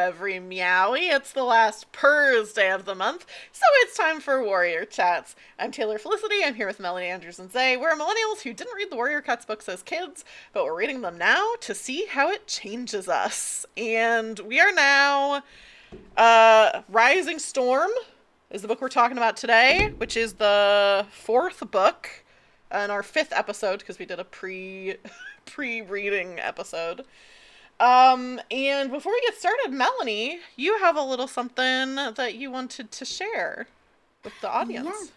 every meowie. It's the last Purr's day of the month, so it's time for Warrior Chats. I'm Taylor Felicity. I'm here with Melanie Andrews and Zay. We're millennials who didn't read the Warrior Cats books as kids, but we're reading them now to see how it changes us. And we are now Rising Storm is the book we're talking about today, which is the fourth book and our fifth episode because we did a pre-reading episode. And before we get started, Melanie, you have a little something that you wanted to share with the audience. Yes.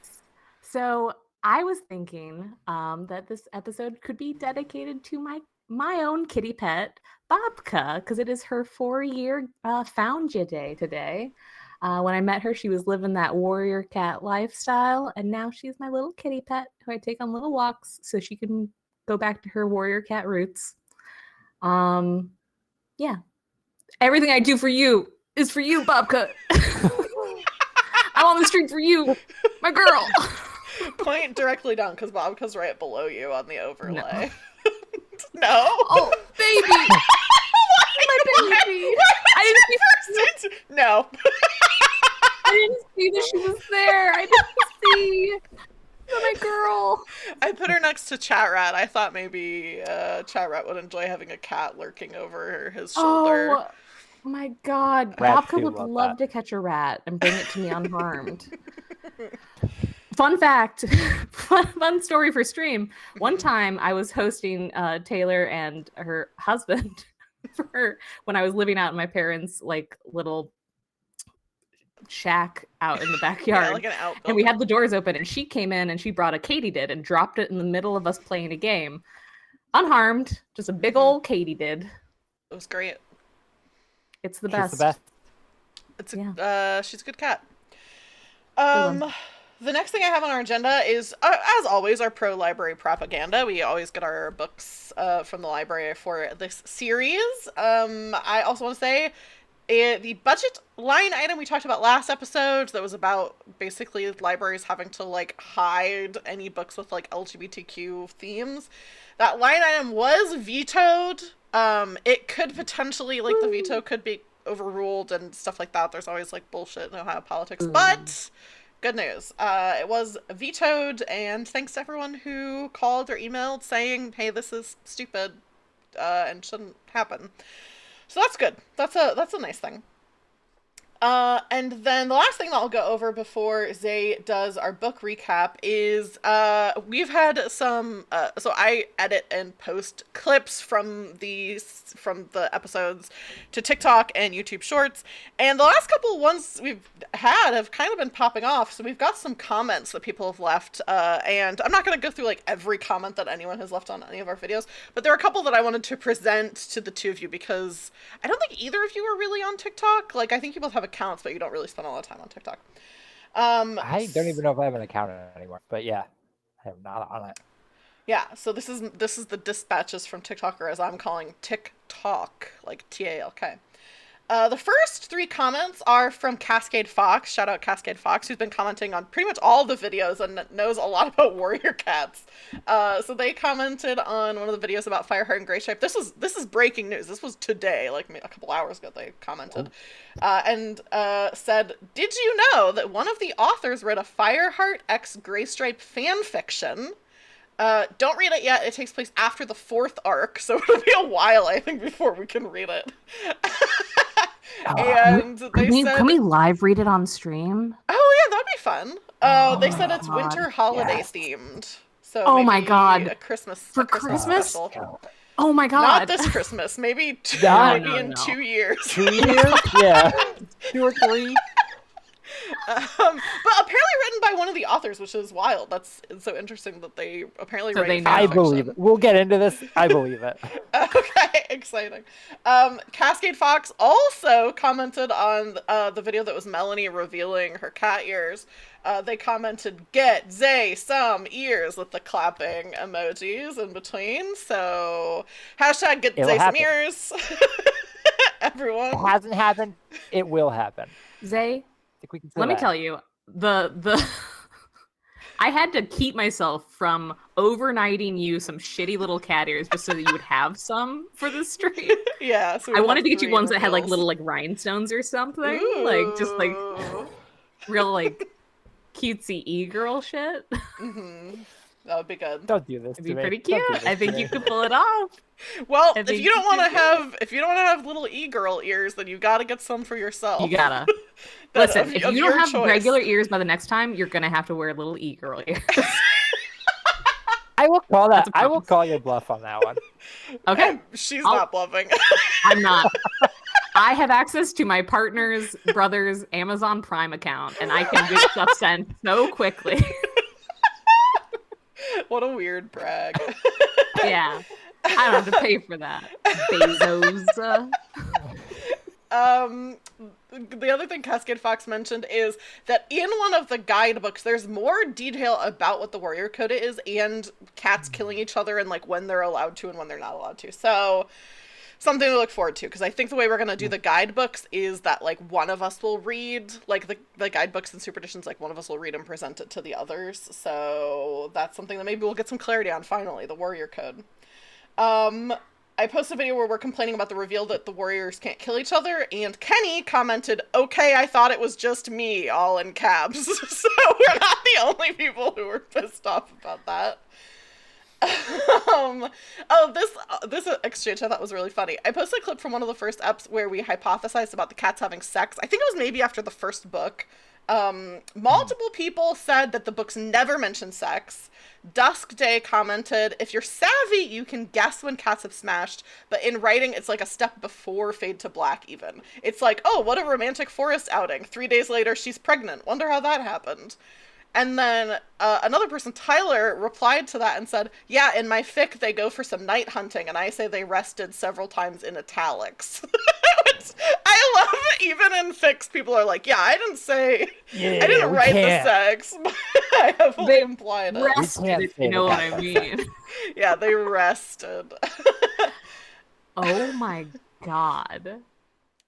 So I was thinking that this episode could be dedicated to my own kitty pet, Babka, because it is her 4-year found ya day today. When I met her, she was living that warrior cat lifestyle, and now she's my little kitty pet who I take on little walks so she can go back to her warrior cat roots. Yeah. Everything I do for you is for you, Babka. I'm on the street for you, my girl. Point directly down because Bobka's right below you on the overlay. No. No? Oh, baby. My baby. I didn't see No. I didn't see that she was there. I didn't see. Oh, my girl. I put her next to Chat Rat. I thought maybe Chat Rat would enjoy having a cat lurking over his shoulder. Oh, my God. Babka would love to catch a rat and bring it to me unharmed. Fun fact, fun story for stream. One time I was hosting Taylor and her husband when I was living out in my parents' like little shack out in the backyard. Yeah, like an outbuilding. And we had the doors open and she came in and she brought a katydid and dropped it in the middle of us playing a game. Unharmed, just a big old katydid. It was great. It's the best. She's a good cat. The next thing I have on our agenda is, as always, our pro-library propaganda. We always get our books from the library for this series. I also want to say the budget line item we talked about last episode that was about basically libraries having to like hide any books with like LGBTQ themes. That line item was vetoed. It could potentially, like, the veto could be overruled and stuff like that. There's always like bullshit in Ohio politics, but good news. It was vetoed, and thanks to everyone who called or emailed saying, hey, this is stupid and shouldn't happen. So that's good. That's a nice thing. And then the last thing that I'll go over before Zay does our book recap is we've had some so I edit and post clips from the episodes to TikTok and YouTube Shorts, and the last couple ones we've had have kind of been popping off, so we've got some comments that people have left, and I'm not going to go through like every comment that anyone has left on any of our videos, but there are a couple that I wanted to present to the two of you because I don't think either of you are really on TikTok. Like, I think you both have accounts, but you don't really spend a lot of time on TikTok. I don't even know if I have an account anymore, but yeah, I am not on it. Yeah, so this is the dispatches from TikToker, as I'm calling TikTok, like TALK. The first three comments are from Cascade Fox. Shout out Cascade Fox, who's been commenting on pretty much all the videos and knows a lot about warrior cats. So they commented on one of the videos about Fireheart and Graystripe. This is breaking news. This was today, like a couple hours ago. They commented and said, "Did you know that one of the authors read a Fireheart x Graystripe fan fiction? Don't read it yet. It takes place after the fourth arc, so it'll be a while, I think, before we can read it." And can we live read it on stream? Oh yeah, that'd be fun. They said it's winter holiday themed. So oh my God, a Christmas special. Oh my God, not this Christmas. Maybe in 2 years. 2 years? Yeah, 2 or 3. But apparently written by one of the authors, which is wild. That's so interesting that they apparently write. I believe it. We'll get into this. I believe it. Okay, exciting. Cascade Fox also commented on the video that was Melanie revealing her cat ears. They commented, "Get Zay some ears," with the clapping emojis in between. So hashtag get Zay some ears. Everyone. It hasn't happened. It will happen. Zay. I think we can Let me tell you, I had to keep myself from overnighting you some shitty little cat ears just so that you would have some for the stream. Yeah, so I we wanted have to get you 3 ones that had like reveals. little like rhinestones or something, like just like Ooh. real like cutesy e-girl shit. That would be good. Don't do this It'd to be me. pretty Don't cute. do this I to think me. you could pull it off. Well, I if think you don't you want to could. have little e-girl ears, then you got to get some for yourself. You gotta. That Listen, if of you don't your have choice. regular ears by the next time, you're gonna have to wear little e-girl ears. I will call that. That's a I will promise. call your bluff on that one. Okay. She's I'll- not bluffing. I'm not. I have access to my partner's brother's Amazon Prime account, and I can get stuff sent so quickly. What a weird brag. Yeah. I don't have to pay for that. Bezos. The other thing Cascade Fox mentioned is that in one of the guidebooks, there's more detail about what the warrior code is and cats killing each other and like when they're allowed to and when they're not allowed to. So something to look forward to, because I think the way we're going to do the guidebooks is that like one of us will read like the guidebooks and super editions, like one of us will read and present it to the others. So that's something that maybe we'll get some clarity on finally, the warrior code. I posted a video where we're complaining about the reveal that the warriors can't kill each other, and Kenny commented, "Okay, I thought it was just me," all in caps. So we're not the only people who were pissed off about that. This exchange I thought was really funny. I posted a clip from one of the first eps where we hypothesized about the cats having sex. I think it was maybe after the first book. Multiple people said that the books never mention sex. Dusk Day commented, "If you're savvy, you can guess when cats have smashed, but in writing, it's like a step before Fade to Black even. It's like, oh, what a romantic forest outing. 3 days later, she's pregnant. Wonder how that happened." And then another person, Tyler, replied to that and said, "Yeah, in my fic, they go for some night hunting, and I say they rested several times in italics." I love it. Even in fics, people are like, "Yeah, I didn't write the sex, but I heavily implied it." Rested, if you know what I mean. Yeah, they rested. Oh my god.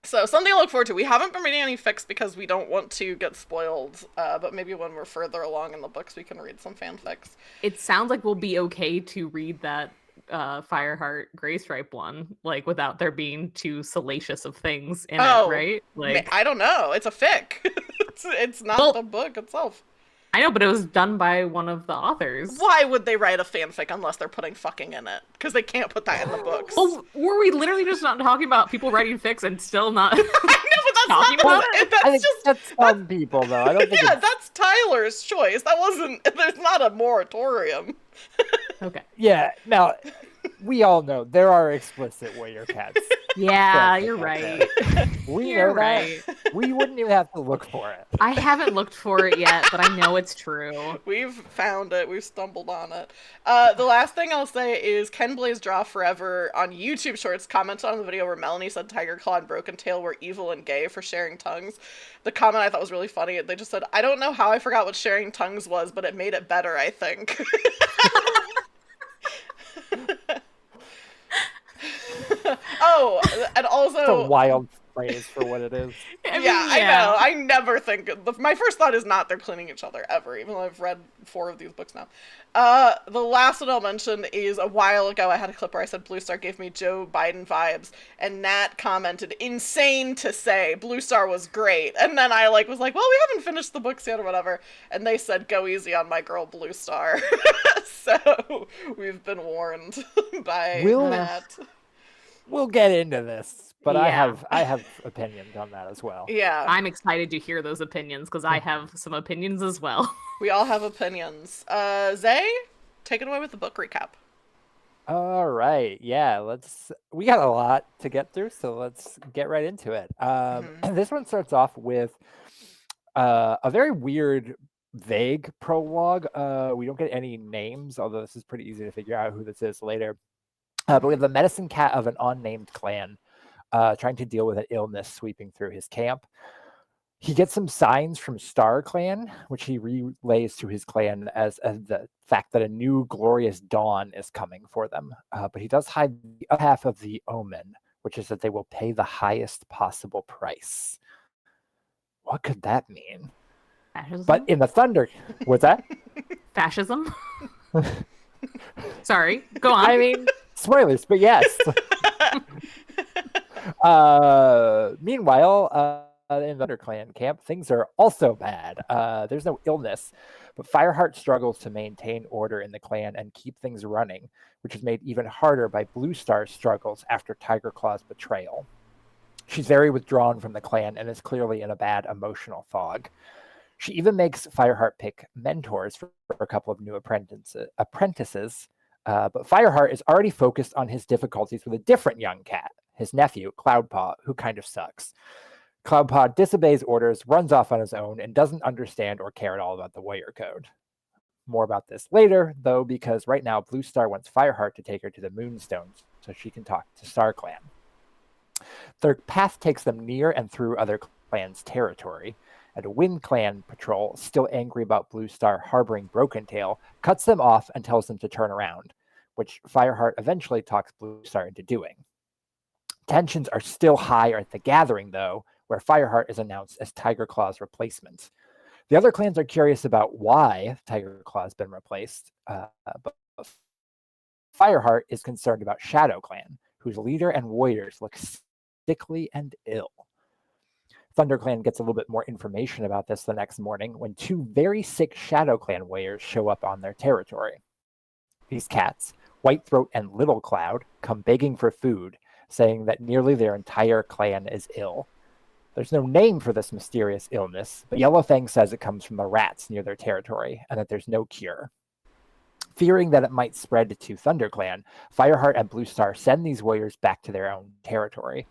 So, something to look forward to. We haven't been reading any fics because we don't want to get spoiled, but maybe when we're further along in the books, we can read some fanfics. It sounds like we'll be okay to read that Fireheart Graystripe one, like without there being too salacious of things in it, right? Like I don't know. It's a fic. It's not the book itself. I know, but it was done by one of the authors. Why would they write a fanfic unless they're putting fucking in it? Because they can't put that in the books. Well, were we literally just not talking about people writing fics and still not? I know, but that's talking not about it. I think that's some people, though. I don't think. Yeah, that's Tyler's choice. That wasn't. There's not a moratorium. Okay. Yeah. Now, we all know there are explicit warrior cats. Yeah, you're right. We You're know right. that. We wouldn't even have to look for it. I haven't looked for it yet, but I know it's true. We've found it. We've stumbled on it. The last thing I'll say is Ken Blaze Draw Forever on YouTube Shorts commented on the video where Melanie said Tiger Claw and Broken Tail were evil and gay for sharing tongues. The comment I thought was really funny. They just said, "I don't know how I forgot what sharing tongues was, but it made it better, I think." Oh, and also... It's a wild phrase for what it is. I know. I never think... My first thought is not they're cleaning each other, ever, even though I've read 4 of these books now. The last one I'll mention is a while ago I had a clip where I said Blue Star gave me Joe Biden vibes, and Nat commented, "Insane to say, Blue Star was great." And then I was like, well, we haven't finished the books yet or whatever. And they said, "Go easy on my girl Blue Star." So we've been warned by Nat. We'll get into this, but Yeah. I have opinions on that as well. Yeah. I'm excited to hear those opinions because I have some opinions as well. We all have opinions. Zay, take it away with the book recap. All right. Yeah, we got a lot to get through, so let's get right into it. This one starts off with a very weird, vague prologue. We don't get any names, although this is pretty easy to figure out who this is later. But we have the medicine cat of an unnamed clan trying to deal with an illness sweeping through his camp. He gets some signs from Star Clan, which he relays to his clan as the fact that a new glorious dawn is coming for them. But he does hide the other half of the omen, which is that they will pay the highest possible price. What could that mean? But in the Thunder, what's that? Fascism? Sorry, go on. I mean, spoilers, but yes. Meanwhile, in the ThunderClan camp, things are also bad. There's no illness, but Fireheart struggles to maintain order in the clan and keep things running, which is made even harder by Blue Star's struggles after Tiger Claw's betrayal. She's very withdrawn from the clan and is clearly in a bad emotional fog. She even makes Fireheart pick mentors for a couple of new apprentices, but Fireheart is already focused on his difficulties with a different young cat, his nephew, Cloudpaw, who kind of sucks. Cloudpaw disobeys orders, runs off on his own, and doesn't understand or care at all about the warrior code. More about this later, though, because right now Blue Star wants Fireheart to take her to the Moonstones so she can talk to StarClan. Their path takes them near and through other clans' territory, and a Wind Clan patrol, still angry about Blue Star harboring Broken Tail, cuts them off and tells them to turn around, which Fireheart eventually talks Blue Star into doing. Tensions are still high at the Gathering, though, where Fireheart is announced as Tiger Claw's replacement. The other clans are curious about why Tiger Claw has been replaced, but Fireheart is concerned about Shadow Clan, whose leader and warriors look sickly and ill. ThunderClan gets a little bit more information about this the next morning when two very sick Shadow Clan warriors show up on their territory. These cats, Whitethroat and Little Cloud, come begging for food, saying that nearly their entire clan is ill. There's no name for this mysterious illness, but Yellowfang says it comes from the rats near their territory and that there's no cure. Fearing that it might spread to ThunderClan, Fireheart and Blue Star send these warriors back to their own territory.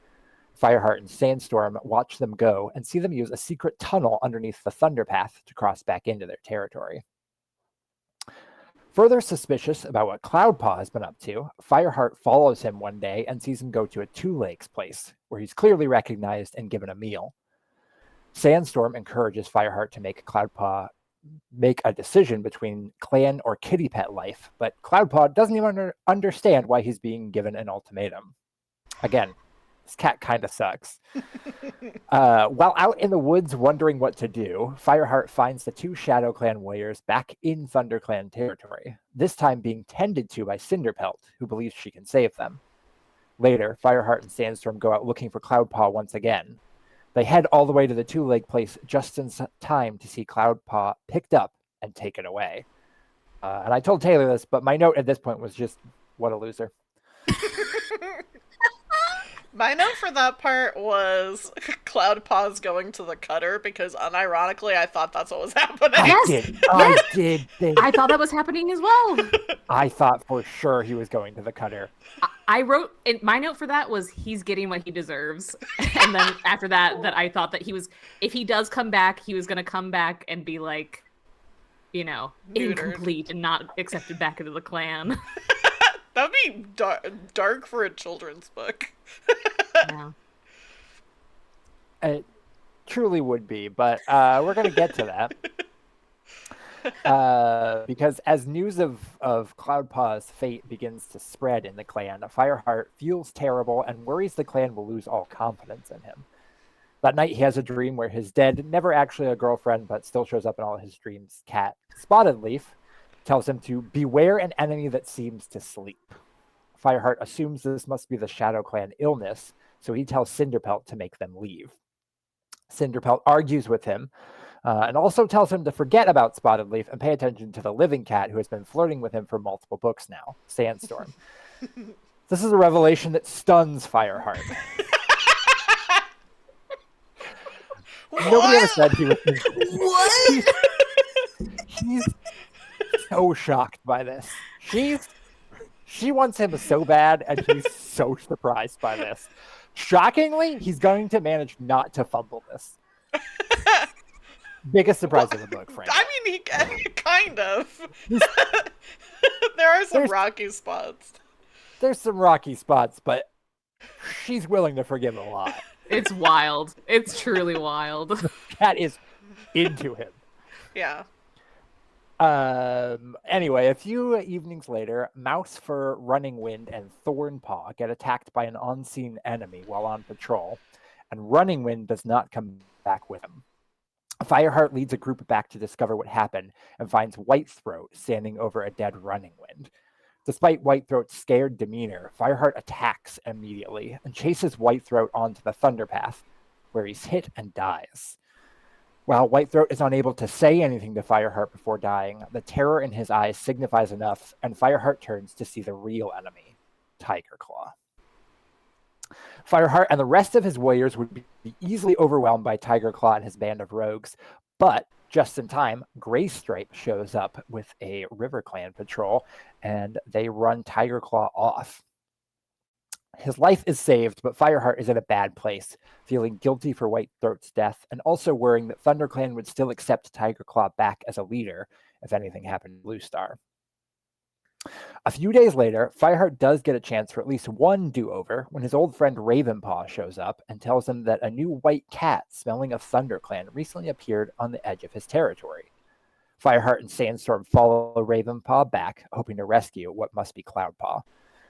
Fireheart and Sandstorm watch them go and see them use a secret tunnel underneath the Thunder Path to cross back into their territory. Further suspicious about what Cloudpaw has been up to, Fireheart follows him one day and sees him go to a Two Lakes place, where he's clearly recognized and given a meal. Sandstorm encourages Fireheart to make Cloudpaw make a decision between clan or kitty pet life, but Cloudpaw doesn't even understand why he's being given an ultimatum. Again, this cat kind of sucks. While out in the woods wondering what to do, Fireheart finds the two Shadow Clan warriors back in ThunderClan territory, this time being tended to by Cinderpelt, who believes she can save them. Later, Fireheart and Sandstorm go out looking for Cloudpaw once again. They head all the way to the Two Leg place just in time to see Cloudpaw picked up and taken away. And I told Taylor this, but my note at this point was just, what a loser. My note for that part was Cloudpaw's going to the cutter because unironically I thought that's what was happening. I did think. I thought that was happening as well. I thought for sure he was going to the cutter. I wrote, my note for that was he's getting what he deserves. And then after that I thought that he was, if he does come back, he was going to come back and be like, you know, Neutered. Incomplete and not accepted back into the clan. That'd be dark for a children's book. Yeah. It truly would be, but we're going to get to that. Because as news of Cloudpaw's fate begins to spread in the clan, Fireheart feels terrible and worries the clan will lose all confidence in him. That night, he has a dream where his dead, never actually a girlfriend, but still shows up in all his dreams, cat, Spotted Leaf, tells him to beware an enemy that seems to sleep. Fireheart assumes this must be the Shadow Clan illness, so he tells Cinderpelt to make them leave. Cinderpelt argues with him, and also tells him to forget about Spotted Leaf and pay attention to the living cat who has been flirting with him for multiple books now, Sandstorm. This is a revelation that stuns Fireheart. Nobody ever said he was... What? He's so shocked by this. She wants him so bad, and she's so surprised by this. Shockingly, he's going to manage not to fumble this. Biggest surprise of the book, frankly. I mean, he kind of. There are some rocky spots. There's some rocky spots, but she's willing to forgive a lot. It's wild. It's truly wild. Cat is into him. Yeah. Anyway, a few evenings later, Mousefur, Running Wind, and Thornpaw get attacked by an unseen enemy while on patrol, and Running Wind does not come back with them. Fireheart leads a group back to discover what happened and finds Whitethroat standing over a dead running wind. Despite Whitethroat's scared demeanor, Fireheart attacks immediately and chases Whitethroat onto the Thunderpath, where he's hit and dies. While Whitethroat is unable to say anything to Fireheart before dying, the terror in his eyes signifies enough, and Fireheart turns to see the real enemy, Tiger Claw. Fireheart and the rest of his warriors would be easily overwhelmed by Tiger Claw and his band of rogues, but just in time, Graystripe shows up with a River Clan patrol, and they run Tiger Claw off. His life is saved, but Fireheart is in a bad place, feeling guilty for Whitethroat's death, and also worrying that ThunderClan would still accept Tiger Claw back as a leader if anything happened to Blue Star. A few days later, Fireheart does get a chance for at least one do-over when his old friend Ravenpaw shows up and tells him that a new white cat smelling of ThunderClan recently appeared on the edge of his territory. Fireheart and Sandstorm follow Ravenpaw back, hoping to rescue what must be Cloudpaw.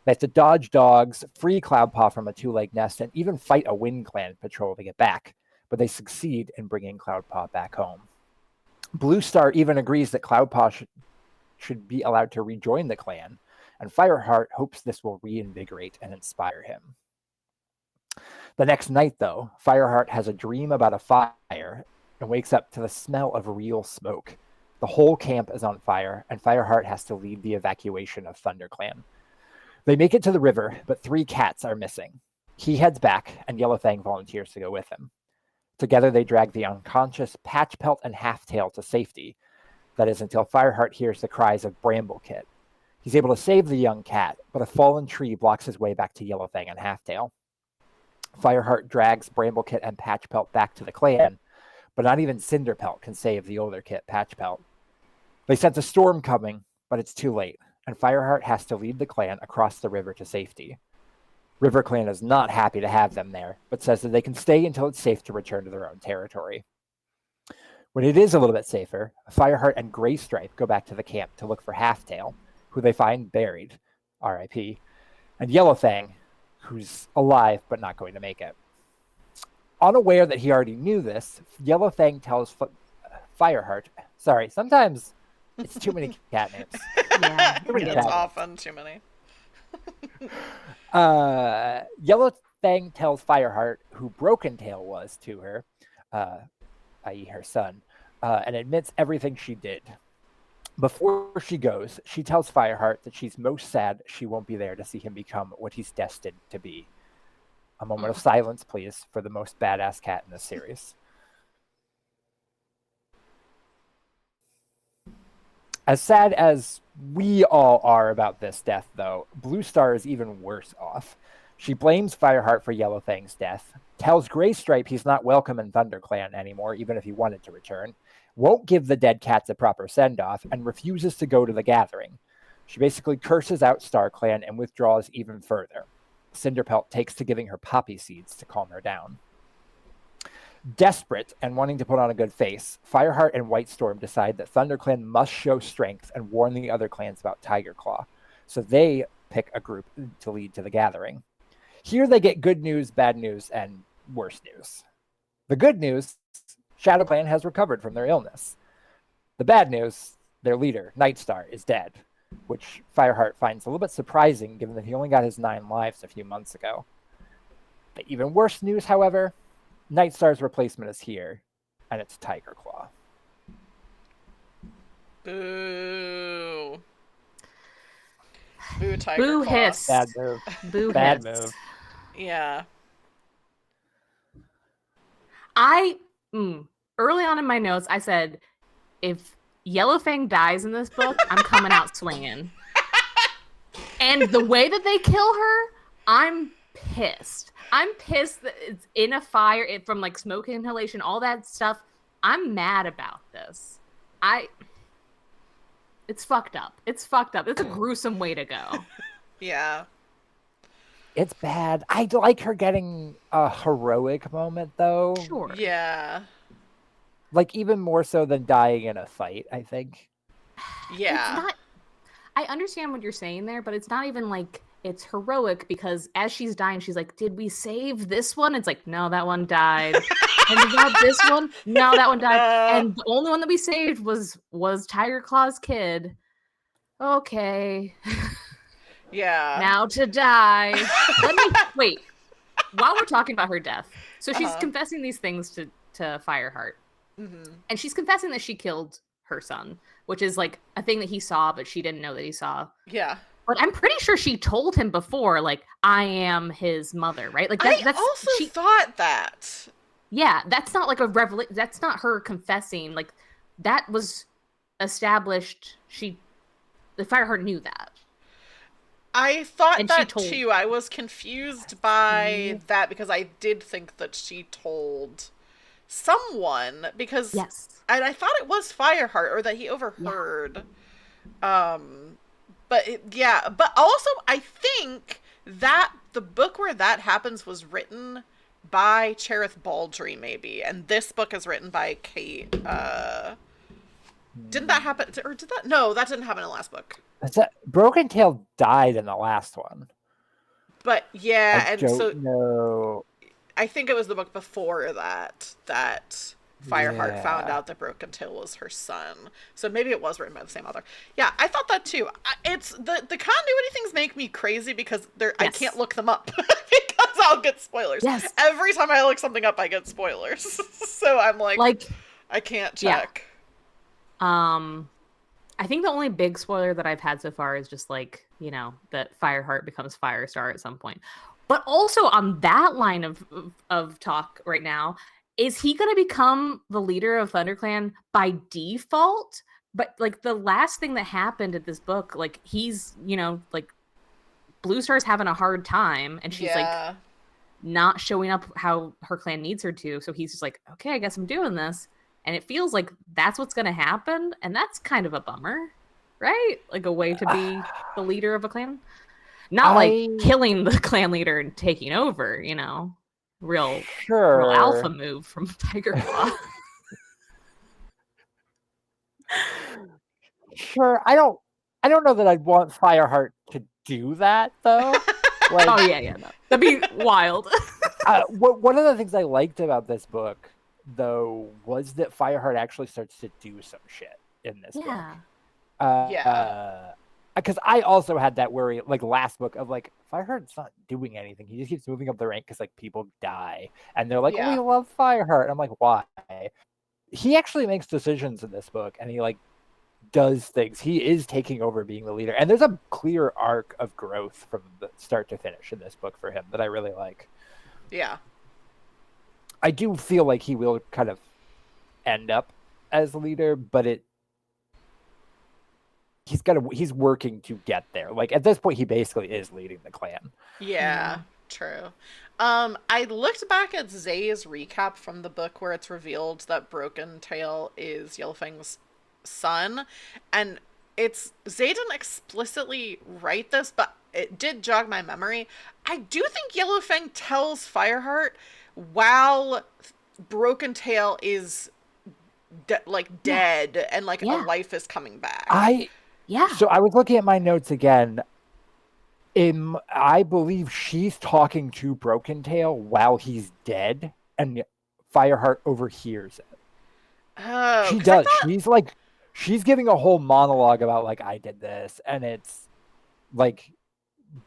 They have to dodge dogs, free Cloudpaw from a two-leg nest, and even fight a Wind Clan patrol to get back, but they succeed in bringing Cloudpaw back home. Blue Star even agrees that Cloudpaw should be allowed to rejoin the clan, and Fireheart hopes this will reinvigorate and inspire him. The next night, though, Fireheart has a dream about a fire and wakes up to the smell of real smoke. The whole camp is on fire, and Fireheart has to lead the evacuation of ThunderClan. They make it to the river, but 3 cats are missing. He heads back, and Yellowfang volunteers to go with him. Together, they drag the unconscious Patchpelt and Halftail to safety. That is until Fireheart hears the cries of Bramblekit. He's able to save the young cat, but a fallen tree blocks his way back to Yellowfang and Halftail. Fireheart drags Bramblekit and Patchpelt back to the clan, but not even Cinderpelt can save the older kit, Patchpelt. They sense a storm coming, but it's too late, and Fireheart has to lead the clan across the river to safety. River Clan is not happy to have them there, but says that they can stay until it's safe to return to their own territory. When it is a little bit safer, Fireheart and Graystripe go back to the camp to look for Halftail, who they find buried, R.I.P., and Yellowfang, who's alive but not going to make it. Unaware that he already knew this, Yellowfang tells Fireheart, sorry, sometimes it's too many cat names. Yeah, It's often too many. Yellowfang tells Fireheart who Broken Tail was to her, i.e. her son, and admits everything she did. Before she goes, she tells Fireheart that she's most sad she won't be there to see him become what he's destined to be. A moment of silence, please, for the most badass cat in this series. As sad as we all are about this death, though, Blue Star is even worse off. She blames Fireheart for Yellowfang's death, tells Graystripe he's not welcome in ThunderClan anymore, even if he wanted to return, won't give the dead cats a proper send-off, and refuses to go to the gathering. She basically curses out StarClan and withdraws even further. Cinderpelt takes to giving her poppy seeds to calm her down. Desperate and wanting to put on a good face, Fireheart and Whitestorm decide that ThunderClan must show strength and warn the other clans about Tiger Claw, so they pick a group to lead to the gathering. Here they get good news, bad news, and worse news. The good news, ShadowClan has recovered from their illness. The bad news, their leader, Nightstar, is dead, which Fireheart finds a little bit surprising given that he only got his 9 lives a few months ago. The even worse news, however, Nightstar's replacement is here, and it's Tiger Claw. Boo. Boo, Tiger Boo Claw. hiss. Bad move. Boo Bad hiss. move. Yeah. Early on in my notes, I said, if Yellowfang dies in this book, I'm coming out swinging. And the way that they kill her, I'm pissed. I'm pissed that it's in a fire from like smoke inhalation, all that stuff. I'm mad about this. It's fucked up. It's fucked up. It's a gruesome way to go. Yeah. It's bad. I'd like her getting a heroic moment, though. Sure. Yeah. Like, even more so than dying in a fight, I think. Yeah. It's not. I understand what you're saying there, but it's not even like it's heroic because as she's dying, she's like, "Did we save this one?" It's like, "No, that one died." And about this one, no, that one died. And the only one that we saved was Tiger Claw's kid. Okay. Yeah. Now to die. Let me wait. While we're talking about her death, so she's confessing these things to Fireheart, and she's confessing that she killed her son, which is like a thing that he saw, but she didn't know that he saw. Yeah. But I'm pretty sure she told him before, like, I am his mother, right? Like I also thought that. Yeah, that's not like a revelation. That's not her confessing. Like, that was established. The Fireheart knew that. I thought that too. I was confused by that because I did think that she told someone because I thought it was Fireheart or that he overheard. Yeah. But also I think that the book where that happens was written by Cherith Baldry, maybe, and this book is written by Kate. Didn't that happen? Or did that? No, that didn't happen in the last book. Broken Tail died in the last one. But yeah, I don't know. I think it was the book before that Fireheart found out that Broken Tail was her son. So maybe it was written by the same author. Yeah, I thought that too. It's the continuity things make me crazy because I can't look them up because I'll get spoilers. Yes. Every time I look something up, I get spoilers. So I'm like I can't check. Yeah. I think the only big spoiler that I've had so far is just like, that Fireheart becomes Firestar at some point. But also on that line of talk right now, is he going to become the leader of ThunderClan by default? But like the last thing that happened in this book, like he's, like Blue Star's having a hard time and she's like not showing up how her clan needs her to. So he's just like, okay, I guess I'm doing this. And it feels like that's what's going to happen. And that's kind of a bummer, right? Like a way to be the leader of a clan. Not like killing the clan leader and taking over, real alpha move from Tiger Claw. Sure. I don't know that I'd want Fireheart to do that though. Like, oh yeah, no. That'd be wild. One of the things I liked about this book though was that Fireheart actually starts to do some shit in this book. Because I also had that worry, like last book, of like Fireheart's not doing anything. He just keeps moving up the rank because like people die, and they're like, "Oh, we love Fireheart." I'm like, why? He actually makes decisions in this book, and he like does things. He is taking over being the leader, and there's a clear arc of growth from the start to finish in this book for him that I really like. Yeah. I do feel like he will kind of end up as leader, but he's working to get there. Like at this point, he basically is leading the clan. Yeah, true. I looked back at Zay's recap from the book where it's revealed that Broken Tail is Yellowfang's son, and Zay didn't explicitly write this, but it did jog my memory. I do think Yellowfang tells Fireheart while Broken Tail is dead and like a life is coming back. So I was looking at my notes again. I believe she's talking to Broken Tail while he's dead, and Fireheart overhears it. Oh, she does. She's giving a whole monologue about like I did this, and it's like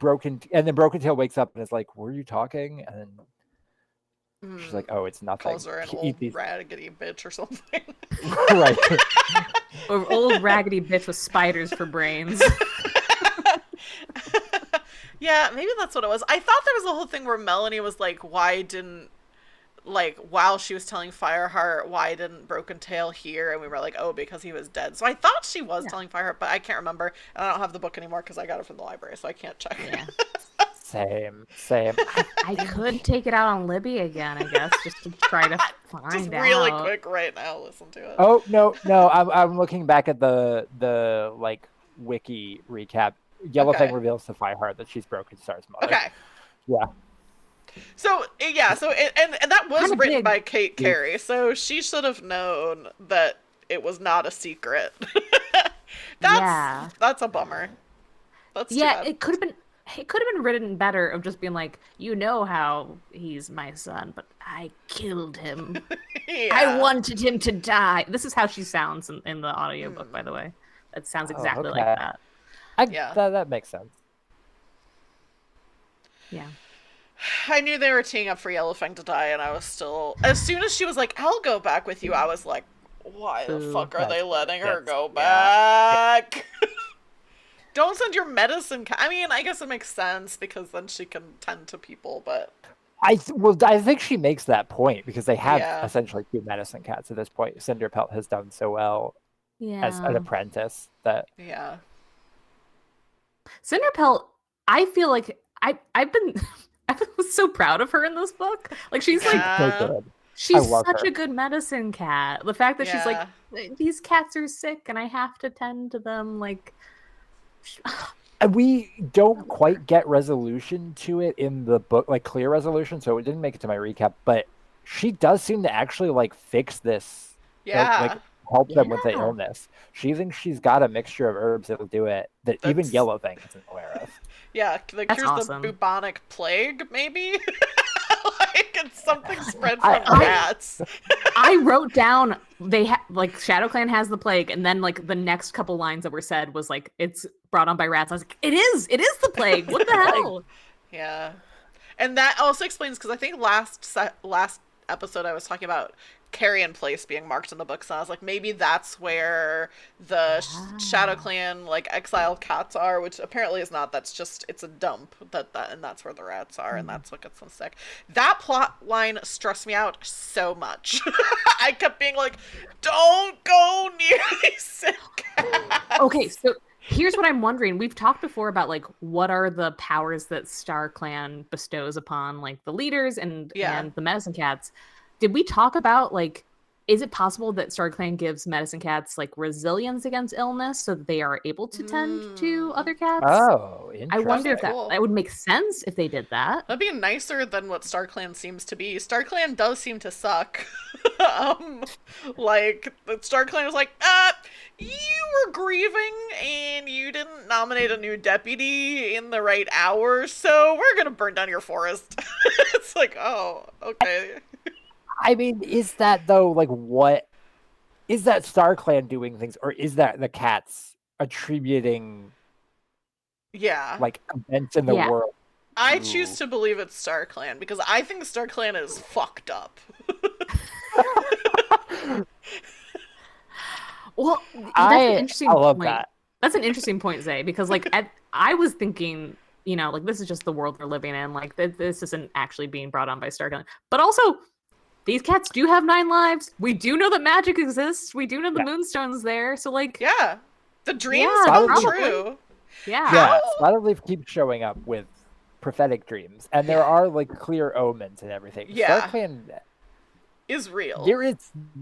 and then Broken Tail wakes up and is like, "Were you talking?" And then she's like, "Oh, it's nothing." Calls her an old raggedy bitch or something. Right. Or old raggedy bitch with spiders for brains. Yeah, maybe that's what it was. I thought there was a whole thing where Melanie was like, while she was telling Fireheart, why didn't Broken Tail hear? And we were like, oh, because he was dead. So I thought she was telling Fireheart, but I can't remember. And I don't have the book anymore because I got it from the library, so I can't check. Yeah. Same. I could take it out on Libby again, I guess, just to try to find just out. Really quick right now, listen to it. Oh no! I'm looking back at the like wiki recap. Yellowfang reveals to Fireheart that she's Broken Star's mother. Okay. Yeah. So and that was written by Kate Carey, so she should have known that it was not a secret. That's a bummer. That's too bad. It could have been written better of just being like, how he's my son, but I killed him. Yeah. I wanted him to die. This is how she sounds in the audiobook, by the way. It sounds Oh, exactly like okay. that. Yeah. That makes sense. Yeah. I knew they were teeing up for Yellowfang to die, and I was still. As soon as she was like, "I'll go back with you," I was like, "Why the Boo. fuck are they letting her go Yeah. back?" Don't send your medicine cat. I mean, I guess it makes sense because then she can tend to people, but I think she makes that point because they have yeah. essentially 2 medicine cats at this point. Cinderpelt has done so well as an Yeah. apprentice that Yeah. Cinderpelt, I feel like I've been I was so proud of her in this book. Like she's she's like so Yeah. good. I she's love such her. a good medicine cat. The fact that she's like, Yeah. these cats are sick and I have to tend to them, like And we don't quite get resolution to it in the book, like clear resolution, so it didn't make it to my recap, but she does seem to actually like fix this, like Yeah. help them with the yeah. illness. She thinks she's got a mixture of herbs that'll do it that even That's Yellowfang isn't aware of. yeah. That That's cures the awesome. bubonic plague, maybe. Like it's something spread I- from rats. I wrote down like ShadowClan has the plague, and then like the next couple lines that were said was like it's brought on by rats. I was like, it is the plague. What the hell? Yeah. And that also explains because I think last episode I was talking about Carrion Place being marked in the books, and I was like, maybe that's where the Shadow Clan like exiled cats are, which apparently is not. That's just it's a dump and that's where the rats are, and that's what gets them sick. That plot line stressed me out so much. I kept being like, "Don't go near these sick cats." Okay, so here's what I'm wondering. We've talked before about like what are the powers that Star Clan bestows upon like the leaders Yeah. and the medicine cats. Did we talk about like is it possible that Star Clan gives medicine cats like resilience against illness so that they are able to tend to other cats? Oh, I wonder That'd if be interesting. cool. that would make sense if they did that. That'd be nicer than what StarClan seems to be. StarClan does seem to suck. Like the StarClan was like, you were grieving and you didn't nominate a new deputy in the right hour, so we're gonna burn down your forest. It's like, oh, okay. I mean, is that though like what is that StarClan doing things, or is that the cats attributing Yeah. like events in the Yeah. world? I choose to believe it's StarClan because I think StarClan is fucked up. Well, that's an I interesting love point. that. That's an interesting point, Zay, because like I was thinking, you know, like this is just the world we're living in. Like this isn't actually being brought on by StarClan. But also, these cats do have 9 lives. We do know that magic exists. We do know the Moonstone's there. So like, Yeah. The dreams yeah, come probably. true. yeah. Yeah, Splatterleaf keeps showing up with prophetic dreams, and there Yeah. are like clear omens and everything. Yeah. StarClan, Is real. there is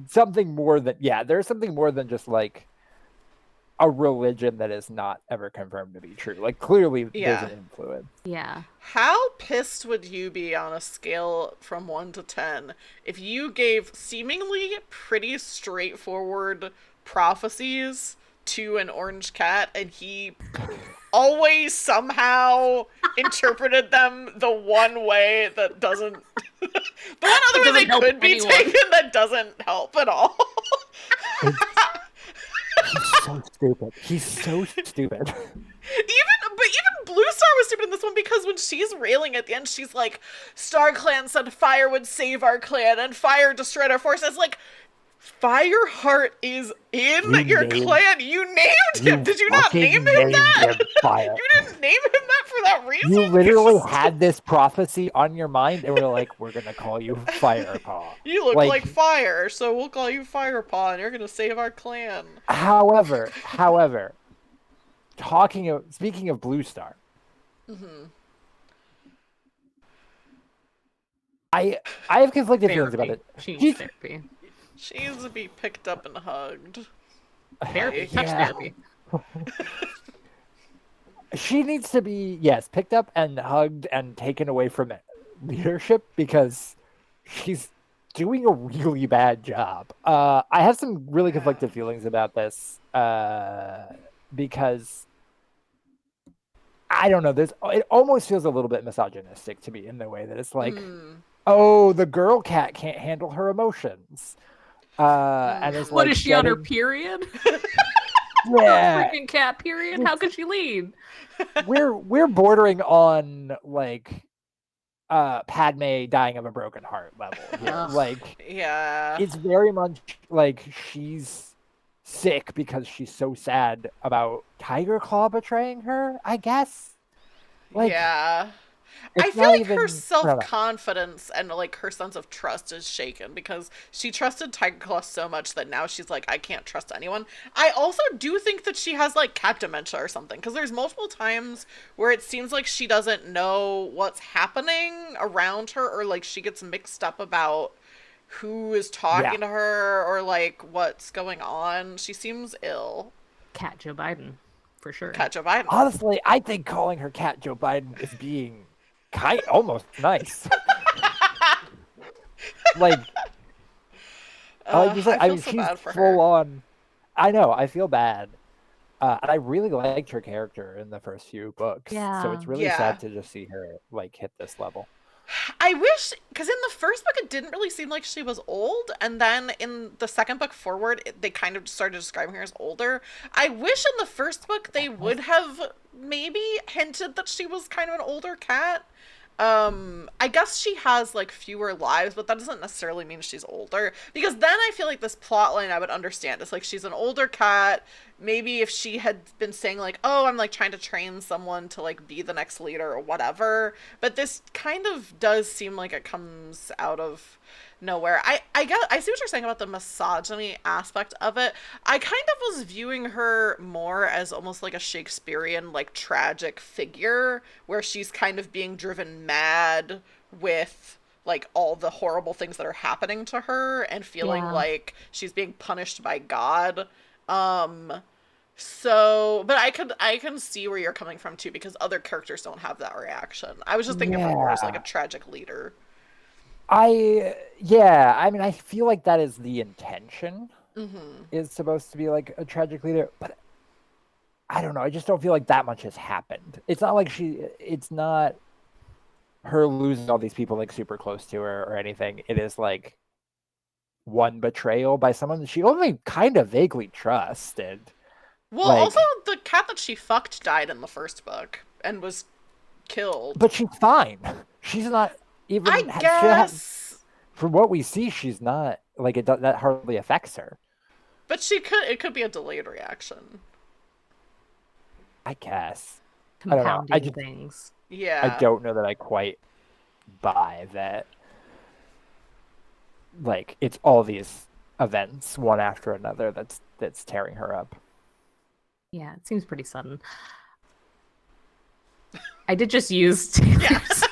something more than there's something more than just like a religion that is not ever confirmed to be true. Like clearly Yeah. there's an influence. Yeah. How pissed would you be on a scale from 1 to 10 if you gave seemingly pretty straightforward prophecies to an orange cat and he always somehow interpreted them the one way that doesn't the one other way doesn't they help could be anyone. taken that doesn't help at all? He's so stupid. He's so stupid. Even Blue Star was stupid in this one because when she's railing at the end, she's like, "Star Clan said fire would save our clan, and fire destroyed our forces." Like, Fireheart is in You your named- clan. You named him. Did you not fucking name him named that? him Fire. You didn't name him that for that reason. You literally had this prophecy on your mind, and we're like, we're gonna call you Firepaw. You look like fire, so we'll call you Firepaw, and you're gonna save our clan. However, speaking of Blue Star, I have conflicted feelings about it. She needs therapy. She needs to be picked up and hugged. Therapy. Touch Yeah. therapy. She needs to be picked up and hugged and taken away from leadership because she's doing a really bad job. I have some really conflicted feelings about this because I don't know. It almost feels a little bit misogynistic to me in the way that it's like oh, the girl cat can't handle her emotions. And is What like is she on her getting, period? yeah, Freaking cat period? How could she lead? we're bordering on like Padme dying of a broken heart level here. Ugh. Like Yeah. it's very much like she's sick because she's so sad about Tiger Claw betraying her, I guess. Like Yeah. I it's feel not like her even I don't know. self-confidence and like her sense of trust is shaken because she trusted Tiger Claw so much that now she's like, I can't trust anyone. I also do think that she has like cat dementia or something because there's multiple times where it seems like she doesn't know what's happening around her, or like she gets mixed up about who is Yeah. talking to her or like what's going on. She seems ill. Cat Joe Biden, for sure. Cat Joe Biden. Honestly, I think calling her cat Joe Biden is being almost nice. Like like you said, I I feel mean so she's bad for full her. on. I know, I feel bad. And I really liked her character in the first few books. So Yeah. it's really Yeah. sad to just see her like hit this level. I wish, because in the first book it didn't really seem like she was old, and then in the second book forward, they kind of started describing her as older. I wish in the first book they would have maybe hinted that she was kind of an older cat. I guess she has like fewer lives, but that doesn't necessarily mean she's older. Because then I feel like this plot line I would understand. It's like she's an older cat. Maybe if she had been saying like, "Oh, I'm like trying to train someone to like be the next leader or whatever." But this kind of does seem like it comes out of nowhere. I get I see what you're saying about the misogyny aspect of it. I kind of was viewing her more as almost like a Shakespearean like tragic figure where she's kind of being driven mad with like all the horrible things that are happening to her and feeling Yeah. like she's being punished by God. Um so, but I can see where you're coming from too because other characters don't have that reaction. I was just thinking of her more as like a Yeah. tragic leader. Yeah, I mean I feel like that is the intention. Mhm. Is supposed to be like a tragic leader, but I don't know. I just don't feel like that much has happened. It's not like it's not her losing all these people like super close to her or anything. It is like one betrayal by someone she only kind of vaguely trusted. Well, also Like, the cat that she fucked died in the first book and was killed. but she's fine. She's not even, I guess, from what we see, she's not, like, that hardly affects her. but she could. It could be a delayed reaction. I guess. I don't know. Compounding things. I Yeah. don't know that I quite buy that. Like, it's all these events, one after another, that's tearing her up. Yeah, it seems pretty sudden. I did just use Yeah. Taylor's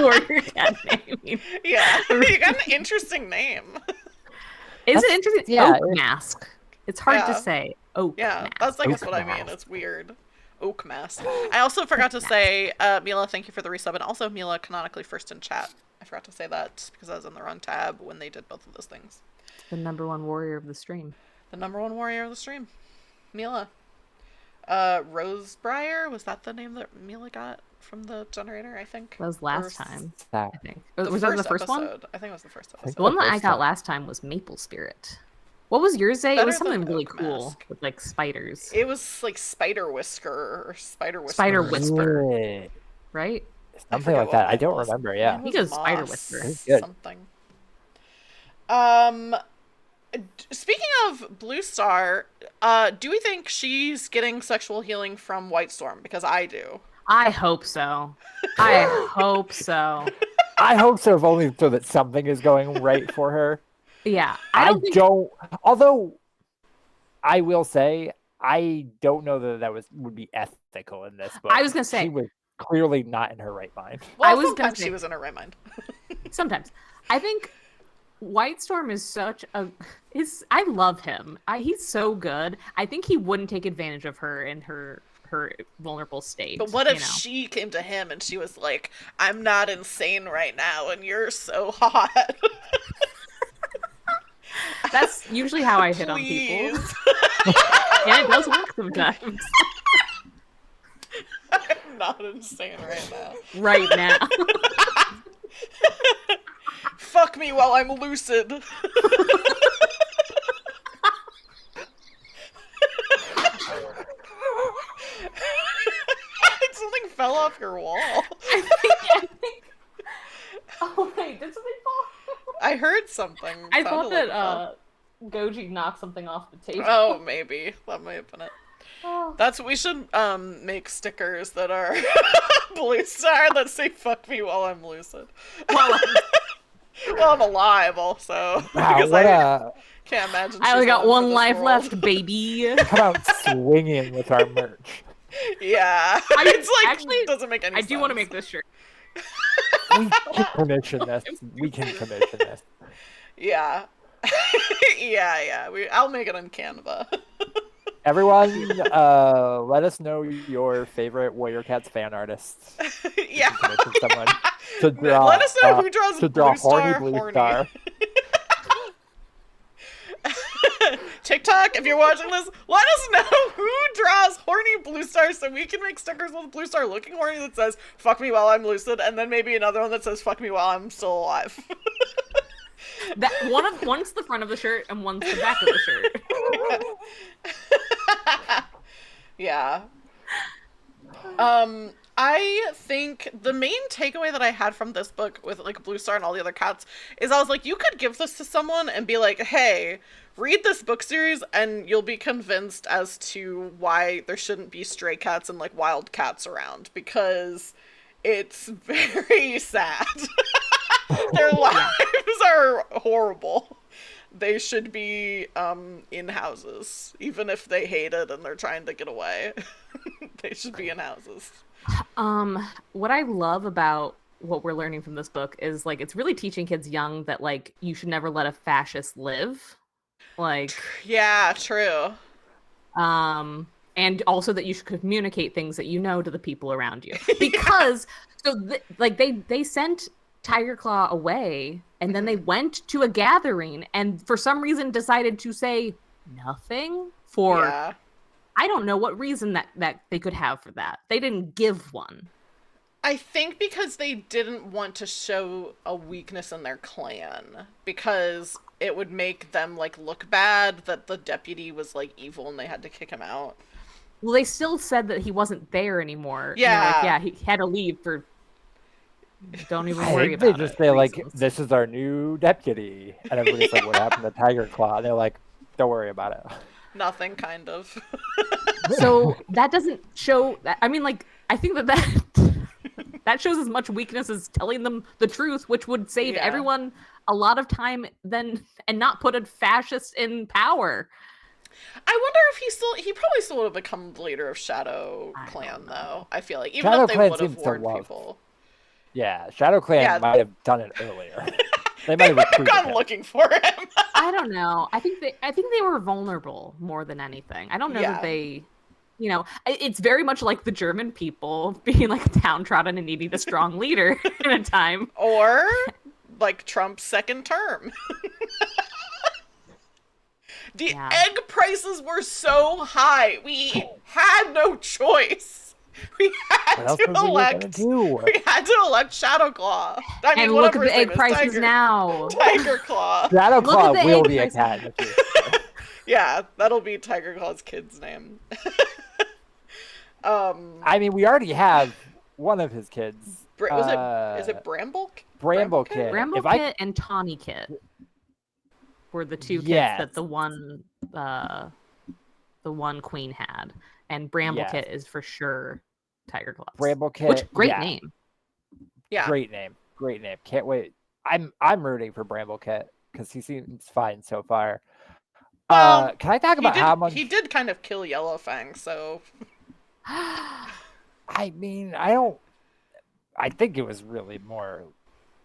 warrior cat name. Yeah. You got an interesting name. Is it interesting? Yeah, Oak mask. It's hard to Yeah. say. Oak Yeah, mask. that's I guess Oak what I mean. mask. It's weird. Oak mask. I also forgot to say, Mila, thank you for the resub, and also Mila canonically first in chat. I forgot to say that because I was in the wrong tab when they did both of those things. The #1 warrior of the stream. The #1 warrior of the stream, Mila. Rosebriar, was that the name that Mila got from the generator? I think That was last time, That. I think. Was that the first one? episode. I think it was the first think episode. The one that I first got time. last time was Maple Spirit. What was yours, Zay? It was Better than something really Oak cool Mask. with like spiders. It was like Spider Whisker or Spider Whisper. Spider Whisper, Yeah, right? something forget like what that. I mine don't was. remember. Yeah. Mine think it was Spider Moss Whisper. That's good. Something. Speaking of Blue Star, do we think she's getting sexual healing from White Storm? Because I do. I hope so. I hope so. I hope so, if only so that something is going right for her. Yeah, I don't think. don't. Although, I will say, I don't know that would be ethical in this book. I was gonna say- she was clearly not in her right mind. Well, I was gonna sometimes she say- was in her right mind. Sometimes I think White Storm is such a. I love him. He's so good. I think he wouldn't take advantage of her in her vulnerable state. But what if you know? she came to him and she was like, "I'm not insane right now, and you're so hot." That's usually how I hit on people, Please. and it does work sometimes. I'm not insane right now. Right now. me while I'm lucid. Something fell off your wall. I think. Oh wait, did something fall? I heard something. I thought Sounded that Goji knocked something off the table. Oh, maybe that might have been it. Oh. That's we should make stickers that are Blue Star that say "fuck me while I'm lucid." Well, I'm alive also. Wow, Because what I can't imagine. I only she's got living for one this life world. left, baby. come out swinging with our merch. Yeah, it's like actually, doesn't make any I sense. do want to make this shirt. We can commission this. We can commission this. Yeah. yeah. I'll make it on Canva. Everyone, let us know your favorite Warrior Cats fan artists. Yeah. Commission someone to draw. Let us know who draws to draw Blue Star, Blue Star. TikTok, if you're watching this, let us know who draws horny Blue Star so we can make stickers with Blue Star looking horny that says "fuck me while I'm lucid," and then maybe another one that says "fuck me while I'm still alive." That one's the front of the shirt and one's the back of the shirt. Yeah. I think the main takeaway that I had from this book with like Blue Star and all the other cats is I was like, you could give this to someone and be like, hey, read this book series and you'll be convinced as to why there shouldn't be stray cats and like wild cats around, because it's very sad. Their lives are horrible. They should be in houses, even if they hate it and they're trying to get away. They should be in houses. What I love about what we're learning from this book is like it's really teaching kids young that like you should never let a fascist live. Like yeah, true. And also that you should communicate things that you know to the people around you. Because they sent Tiger Claw away and then they went to a gathering and for some reason decided to say nothing for I don't know what reason that they could have for that. They didn't give one. I think because they didn't want to show a weakness in their clan, because it would make them like look bad that the deputy was like evil and they had to kick him out. Well, they still said that he wasn't there anymore. Yeah. He had to leave for don't even I worry think about they just it. say like, reasons. this is our new deputy, and everybody's like, what happened to Tiger Claw? And they're like, don't worry about it. Nothing, kind of. So that doesn't show that. I mean, like, I think that shows as much weakness as telling them the truth, which would save everyone a lot of time and not put a fascist in power. I wonder if he probably still would have become the leader of Shadow Clan, though. I feel like even Shadow if they Clan would have seems to warned love- people. Yeah, Shadow Clan might have done it earlier. They might have recruited gone him. looking for him. I don't know. I think they were vulnerable more than anything. I don't know that they, you know, it's very much like the German people being like downtrodden and needing a strong leader in a time. Or like Trump's second term. The egg prices were so high. We had no choice. We had to elect Shadow Claw. I mean, and look at whatever the his egg name is, prices now. Tiger Claw. Shadow Claw the will egg be a prices. cat in the future. Yeah, that'll be Tiger Claw's kid's name. I mean, we already have one of his kids. Is it Bramble? Bramblekit. Bramblekit and Tawny Kit were the two kids that the one queen had, and Bramblekit is for sure Tiger Claws. Bramblekit, which great name. Yeah, great name. Can't wait. I'm rooting for Bramblekit because he seems fine so far. Can I talk about how much he did kind of kill Yellowfang? So, I mean, I think it was really more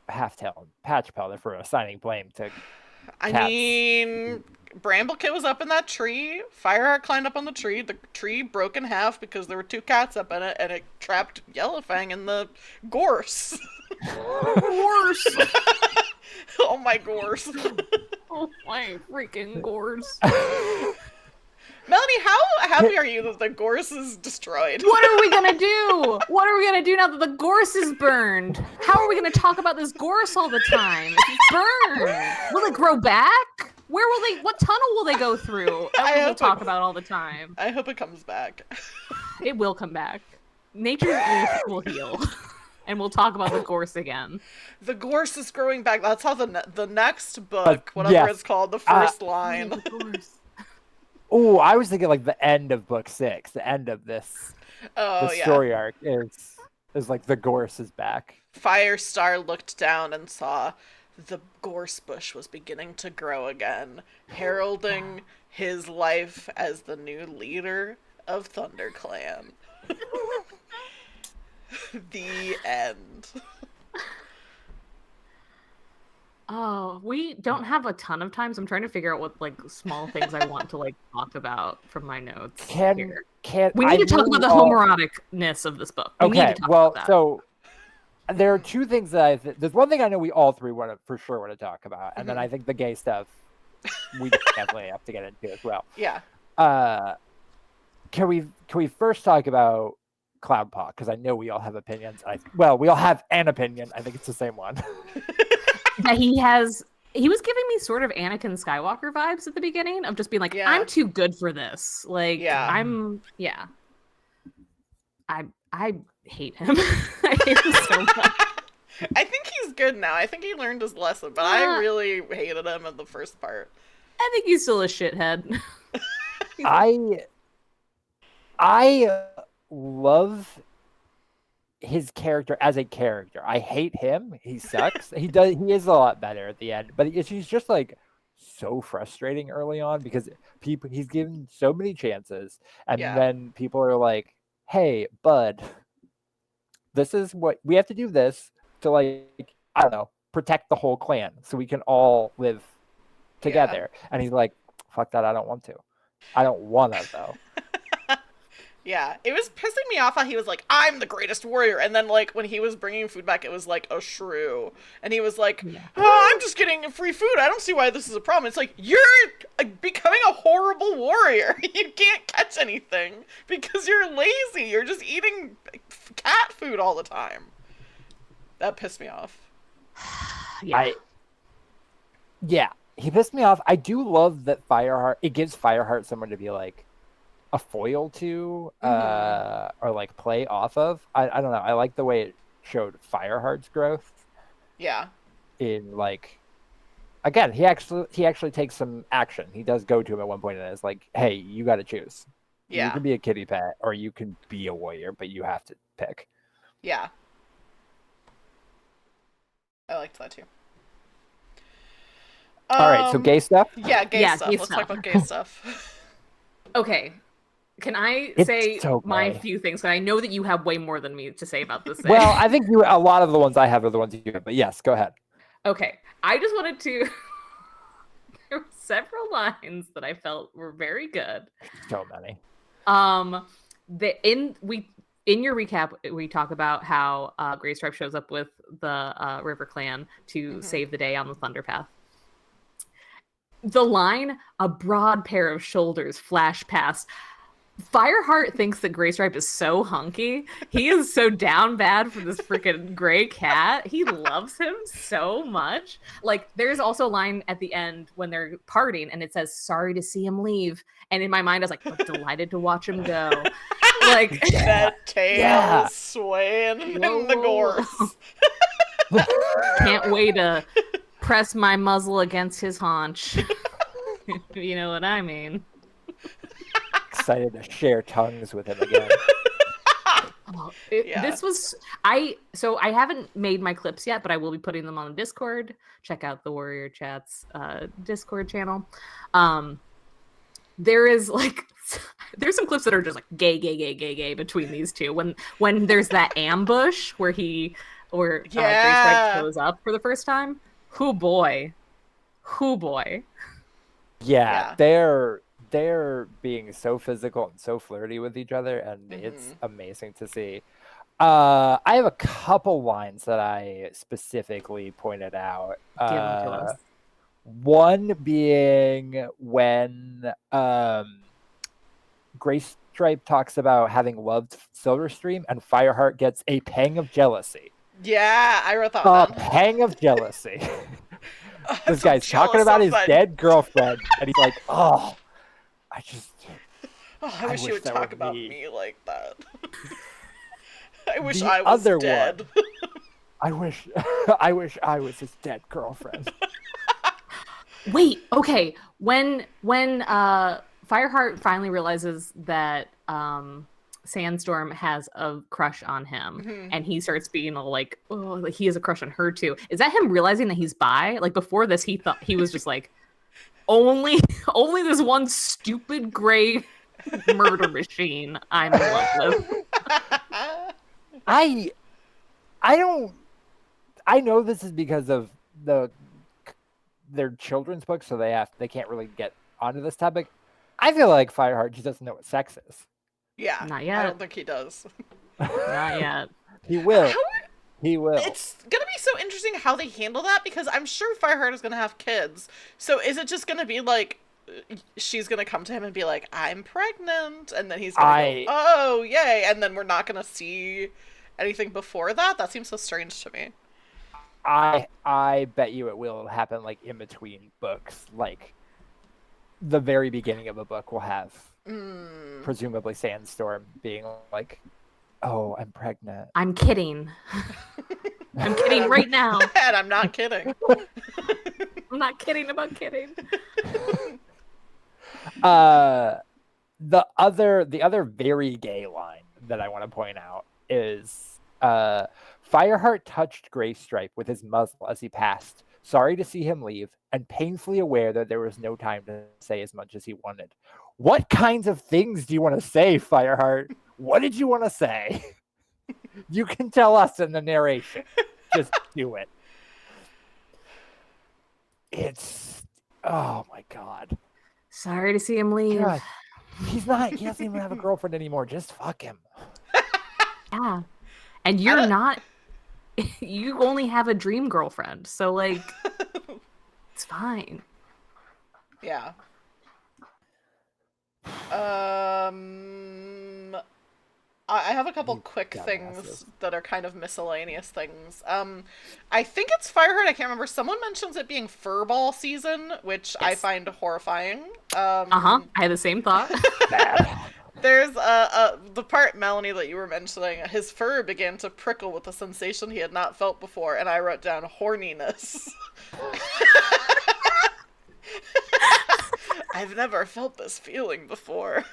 half-tailed patch powder for assigning blame to cats. I mean, Bramblekit was up in that tree. Fireheart climbed up on the tree. The tree broke in half because there were two cats up in it, and it trapped Yellowfang in the gorse. Gorse. Oh my gorse. Oh my freaking gorse. Melanie, how happy are you that the gorse is destroyed? What are we gonna do? What are we gonna do now that the gorse is burned? How are we gonna talk about this gorse all the time? It's burned. Will it grow back? Where will they? What tunnel will they go through? That we'll talk about all the time. I hope it comes back. It will come back. Nature's leaf will heal, and we'll talk about the gorse again. The gorse is growing back. That's how the next book, whatever it's called, the first line. Oh, I was thinking like the end of book 6, the end of this. Story arc is like the gorse is back. Firestar looked down and saw the gorse bush was beginning to grow again, heralding his life as the new leader of ThunderClan. The end. Oh, we don't have a ton of time, so I'm trying to figure out what like small things I want to like talk about from my notes. We need to talk about the homoeroticness of this book. So there are two things that there's one thing I know we all three for sure want to talk about, and then I think the gay stuff we definitely have to get into as well. Yeah. Can we first talk about Cloudpaw, because I know we all have opinions. We all have an opinion. I think it's the same one. That he was giving me sort of Anakin Skywalker vibes at the beginning of just being like, I'm too good for this. Like, I hate him. I hate him so much. I think he's good now. I think he learned his lesson, but I really hated him in the first part. I think he's still a shithead. I love his character as a character. I hate him. He sucks. He is a lot better at the end, but he's just like so frustrating early on because he's given so many chances, and then people are like, "Hey, bud, this is what we have to do. This to like, I don't know, protect the whole clan so we can all live together." And he's like, "Fuck that! I don't want to. I don't want to though." Yeah, it was pissing me off how he was like, I'm the greatest warrior. And then, like, when he was bringing food back, it was like a shrew. And he was like, I'm just getting free food. I don't see why this is a problem. It's like, you're becoming a horrible warrior. You can't catch anything because you're lazy. You're just eating cat food all the time. That pissed me off. He pissed me off. I do love that Fireheart, it gives Fireheart someone to be like, a foil to or like play off of. I don't know. I like the way it showed Fireheart's growth. Yeah. In like, again, he actually takes some action. He does go to him at one point and is like, "Hey, you got to choose. You can be a kitty pet or you can be a warrior, but you have to pick." Yeah. I liked that too. All right, so gay stuff. Yeah, gay stuff. Let's talk about gay stuff. Okay. Can I say my few things? I know that you have way more than me to say about this thing. Well, I think a lot of the ones I have are the ones you have, but yes, go ahead. Okay. I just wanted to... There were several lines that I felt were very good. So many. In your recap, we talk about how Graystripe shows up with the River Clan to save the day on the Thunderpath. The line, a broad pair of shoulders flash past. Fireheart thinks that Graystripe is so hunky. He is so down bad for this freaking gray cat. He loves him so much. Like, there's also a line at the end when they're parting, and it says, "Sorry to see him leave." And in my mind, I was like, "I'm delighted to watch him go." Like that tail swaying in the gorse. Can't wait to press my muzzle against his haunch. You know what I mean? Excited to share tongues with him again. This was I haven't made my clips yet, but I will be putting them on the Discord. Check out the Warrior Chats Discord channel. There's some clips that are just like gay between these two. When there's that ambush where Graystripe shows up for the first time. Hoo boy. Yeah. They're being so physical and so flirty with each other, and it's amazing to see. I have a couple lines that I specifically pointed out. Give them to us. One being when Graystripe talks about having loved Silverstream, and Fireheart gets a pang of jealousy. Yeah, I wrote that A one down. pang of jealousy. I'm This so guy's talking jealous about of his that. dead girlfriend, and he's like, "Oh, I just, Oh, I I wish you wish would that were talk about me." me like that. I wish The I was other dead. one, I wish, I wish I was his dead girlfriend. Wait, okay. When Fireheart finally realizes that Sandstorm has a crush on him, Mhm. and he starts being all like, "Oh, like he has a crush on her too." Is that him realizing that he's bi? Like before this, he thought he was just like, only only this one stupid gray murder machine I'm in love with. I, I don't. I know this is because of their children's books, so they can't really get onto this topic. I feel like Fireheart just doesn't know what sex is. Yeah, Not I yet. don't think he does. Not yet. He will. How He will. It's gonna be so interesting how they handle that because I'm sure Fireheart is gonna have kids. So is it just gonna be like she's gonna come to him and be like, "I'm pregnant," and then he's gonna go, "Oh, yay!" and then we're not gonna see anything before that? That seems so strange to me. I bet you it will happen like in between books. Like the very beginning of a book will have presumably Sandstorm being like, "Oh, I'm pregnant." I'm kidding. I'm kidding right now. And I'm not kidding. I'm not kidding about kidding. The other very gay line that I want to point out is Fireheart touched Graystripe with his muzzle as he passed, sorry to see him leave, and painfully aware that there was no time to say as much as he wanted. What kinds of things do you want to say, Fireheart? What did you want to say? You can tell us in the narration. Just do it. It's, oh my god. Sorry to see him leave. God. He doesn't even have a girlfriend anymore. Just fuck him. Yeah. And you're not, you only have a dream girlfriend. So, like, it's fine. Yeah. I have a couple quick things that are kind of miscellaneous things. I think it's Fireheart. I can't remember. Someone mentions it being furball season, which I find horrifying. I had the same thought. There's the part, Melanie, that you were mentioning. His fur began to prickle with a sensation he had not felt before, and I wrote down horniness. I've never felt this feeling before.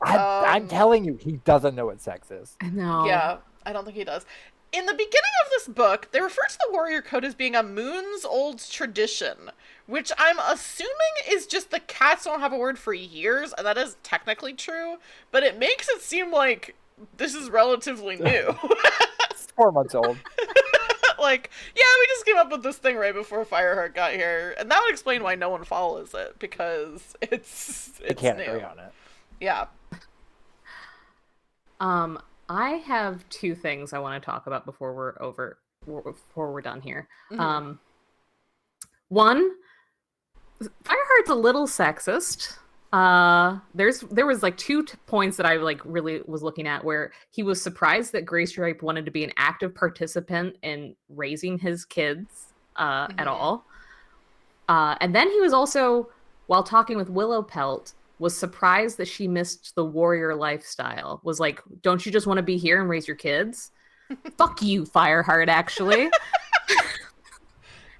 I'm telling you, he doesn't know what sex is. No. Yeah, I don't think he does. In the beginning of this book, they refer to the warrior code as being a moon's old tradition, which I'm assuming is just the cats don't have a word for years, and that is technically true, but it makes it seem like this is relatively new. It's 4 months old. Like, yeah, we just came up with this thing right before Fireheart got here, and that would explain why no one follows it, because it's can't new. agree on it. Yeah. I have two things I want to talk about before we're done here. Mm-hmm. One, Fireheart's a little sexist. There was like two points that I like really was looking at where he was surprised that Graystripe wanted to be an active participant in raising his kids at all. And then he was also, while talking with Willowpelt, was surprised that she missed the warrior lifestyle. Was like, don't you just want to be here and raise your kids? Fuck you, Fireheart, actually.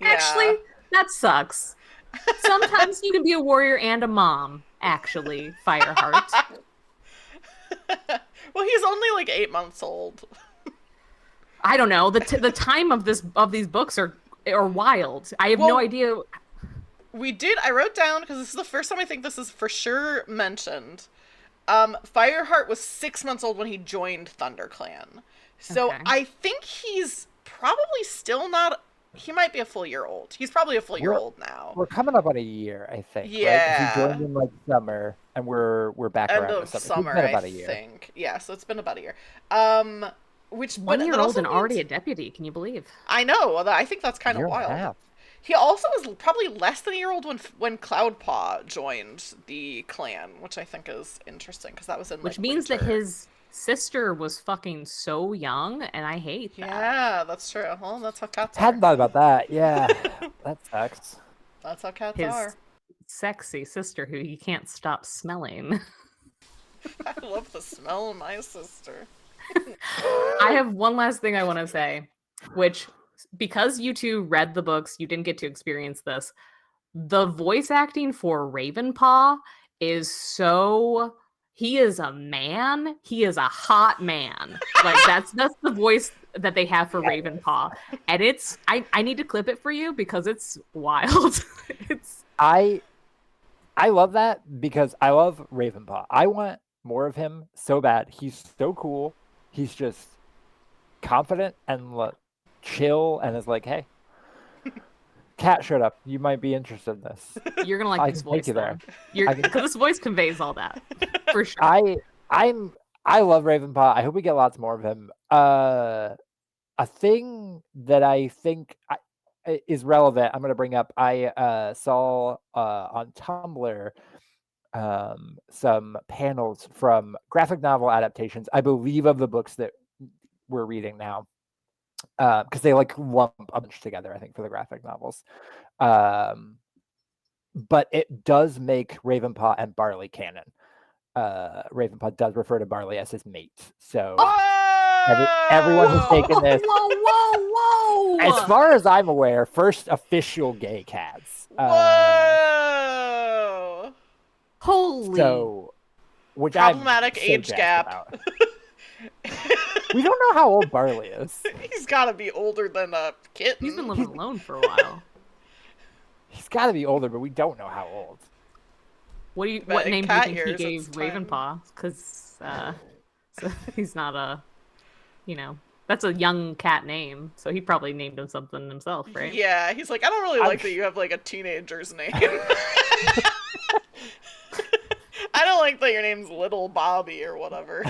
Yeah. Actually, that sucks. Sometimes you can be a warrior and a mom, actually, Fireheart. Well, he's only like 8 months old. I don't know. The time of these books are wild. I have no idea. I wrote down, because this is the first time I think this is for sure mentioned. Fireheart was 6 months old when he joined ThunderClan. So Okay. I think he's probably still not, he might be a full year old. He's probably a full year old now. We're coming up on a year, I think. Yeah. Right? He joined in like summer, and we're back End around of the summer, It's been about I a year. think. Yeah, so it's been about a year. Which 1 year that old also and means, already a deputy. Can you believe? I know. I think that's kind of wild. He also was probably less than a year old when Cloudpaw joined the clan, which I think is interesting because that was in Which like means that winter. his sister was fucking so young, and I hate that. Yeah, that's true. Well, that's how cats are. Hadn't thought about that. Yeah, that sucks. That's how cats His are. sexy sister who he can't stop smelling. I love the smell of my sister. I have one last thing I want to say, which, because you two read the books, you didn't get to experience this. The voice acting for Ravenpaw is so. He is a man. He is a hot man. Like that's the voice that they have for Ravenpaw, and it's. I need to clip it for you because it's wild. It's I love that because I love Ravenpaw. I want more of him so bad. He's so cool. He's just confident and chill, and is like, hey, cat showed up. You might be interested in this. you're gonna like I this can take voice you there. then. You're I can- because this voice conveys all that for sure. I love Ravenpaw. I hope we get lots more of him. A thing that I think is relevant, I'm going to bring up. I saw on Tumblr some panels from graphic novel adaptations, I believe, of the books that we're reading now, because they like lump a bunch together, I think, for the graphic novels. But it does make Ravenpaw and Barley canon. Ravenpaw does refer to Barley as his mate. So everyone who's taken this, whoa! as far as I'm aware, first official gay cats. Whoa! Holy. So, which Problematic I'm so age jazzed gap. about. We don't know how old Barley is. He's got to be older than a kitten. He's been living alone for a while. He's got to be older, but we don't know how old. What But in name do you cat think he years, gave it's time. Ravenpaw? Because so he's not a, that's a young cat name. So he probably named him something himself, right? Yeah, he's like, I don't really like that you have like a teenager's name. I don't like that your name's Little Bobby or whatever.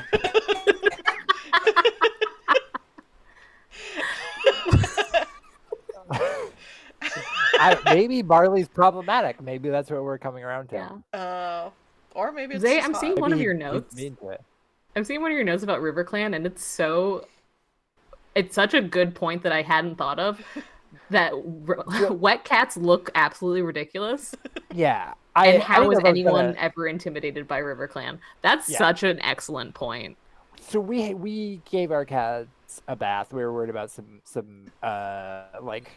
Maybe Barley's problematic. Maybe that's what we're coming around to. Yeah. Or maybe it's Zay, just I'm hot. seeing one of Maybe your he's notes. mean to it. I'm seeing one of your notes about RiverClan, and it's such a good point that I hadn't thought of. That wet cats look absolutely ridiculous. Yeah. And how didn't is know if I was anyone gonna- ever intimidated by RiverClan? That's Yeah. such an excellent point. So we gave our cats a bath. We were worried about some like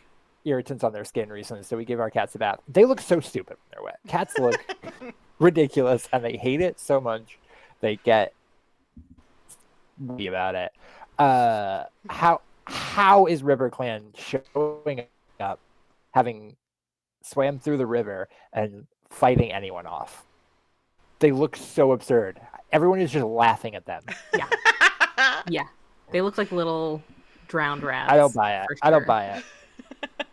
irritants on their skin recently, so we gave our cats a bath. They look so stupid when they're wet. Cats look ridiculous, and they hate it so much. They get weepy about it. How is RiverClan showing up, having swam through the river and fighting anyone off? They look so absurd. Everyone is just laughing at them. Yeah. Yeah. They look like little drowned rats. I don't buy it. for I don't sure. buy it. That's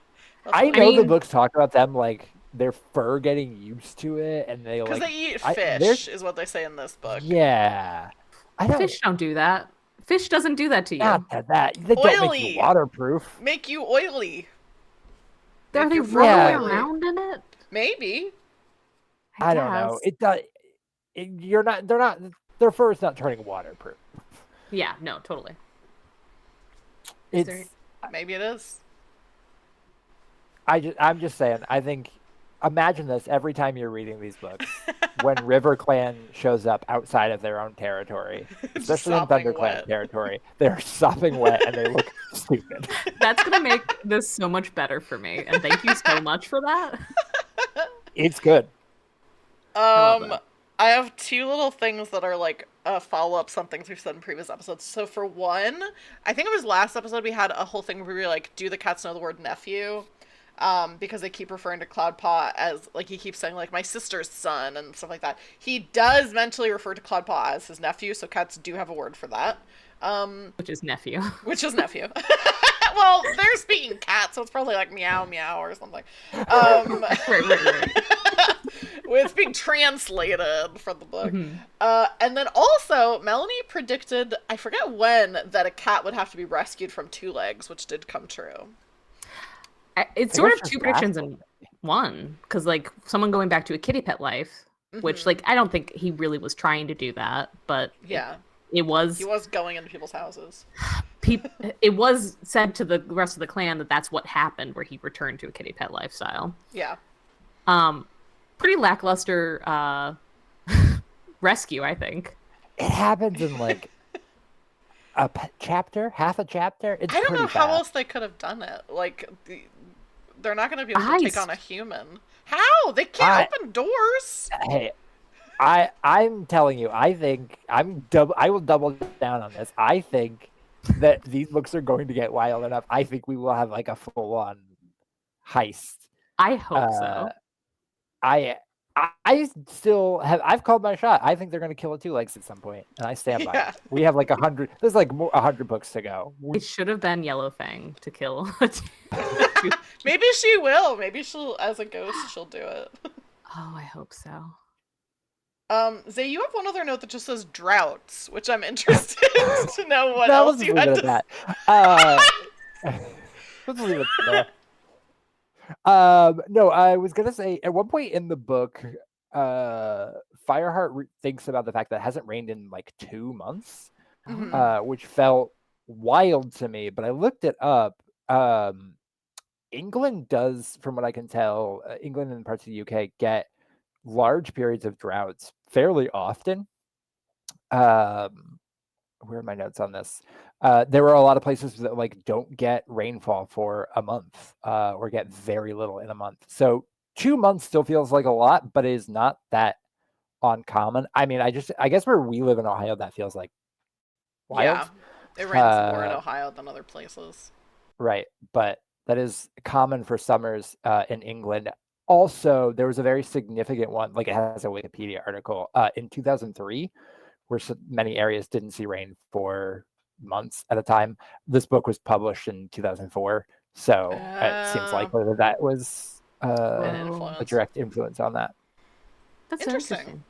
I what- know the mean- books talk about them like their fur getting used to it, and they Because like they eat they're- fish, is what they say in this book. yeah. I don't. Fish don't do that. Fish doesn't do that to you. Not that they don't make Oily. you waterproof. Make you oily. Are Make they your fur rolling oily. around in it? Maybe. I don't know. guess. It does. You're not. They're not. Their fur is not turning waterproof. Yeah, no, totally. It's. there- Maybe it is. I'm just saying. I think. Imagine this every time you're reading these books. When RiverClan shows up outside of their own territory, especially in Sopping ThunderClan wet. territory, they're sopping wet and they look stupid. That's gonna make this so much better for me, and thank you so much for that. It's good. love Um, that. I have two little things that are like a follow up some things we've said in previous episodes. So for one, I think it was last episode we had a whole thing where we were like, do the cats know the word nephew? Because they keep referring to Cloudpaw as, like, he keeps saying, like, my sister's son and stuff like that. He does mentally refer to Cloudpaw as his nephew, so cats do have a word for that. Which is nephew. Which is nephew. Well, they're speaking cat, so it's probably like meow meow or something. Right. It's being translated from the book. Mhm. And then also, Melanie predicted, I forget when, that a cat would have to be rescued from two legs, which did come true. It's I sort guess of two just predictions basketball. in one, because like someone going back to a kitty pet life, which like I don't think he really was trying to do that, but Yeah. it He was was going into people's houses. it was said to the rest of the clan that that's what happened, where he returned to a kitty pet lifestyle. Yeah. Pretty lackluster rescue, I think. It happens in like chapter, half a chapter. It's I don't pretty know how fast. else they could have done it. Like, they're not going to be able to take on Heist. a human. How? They can't I open doors. hey, I'm telling you, I think I will double down on this. I think that these books are going to get wild enough. I think we will have like a full on heist. I hope Uh, so. I still have. I've called my shot. I think they're going to kill it too, legs at some point, and I stand by Yeah. it. We have like 100. There's like 100 books to go. It should have been Yellowfang to kill. Maybe she will. Maybe she'll, as a ghost, she'll do it. Oh, I hope so. Zay, you have one other note that just says droughts, which I'm interested to know what No, else let's you leave had it to. at that. Let's leave it there. No, I was gonna say at one point in the book, Fireheart thinks about the fact that it hasn't rained in like 2 months, which felt wild to me. But I looked it up. England does, from what I can tell, England and parts of the UK get large periods of droughts fairly often. Where are my notes on this? There are a lot of places that like don't get rainfall for a month, or get very little in a month. So 2 months still feels like a lot, but it is not that uncommon. I mean, I guess where we live in Ohio, that feels like Yeah, wild. it rains more in Ohio than other places. Right, but that is common for summers in England. Also, there was a very significant one, like it has a Wikipedia article, in 2003, where many areas didn't see rain for months at a time. This book was published in 2004, so it seems likely that that was An a influence. direct influence on that. That's so interesting.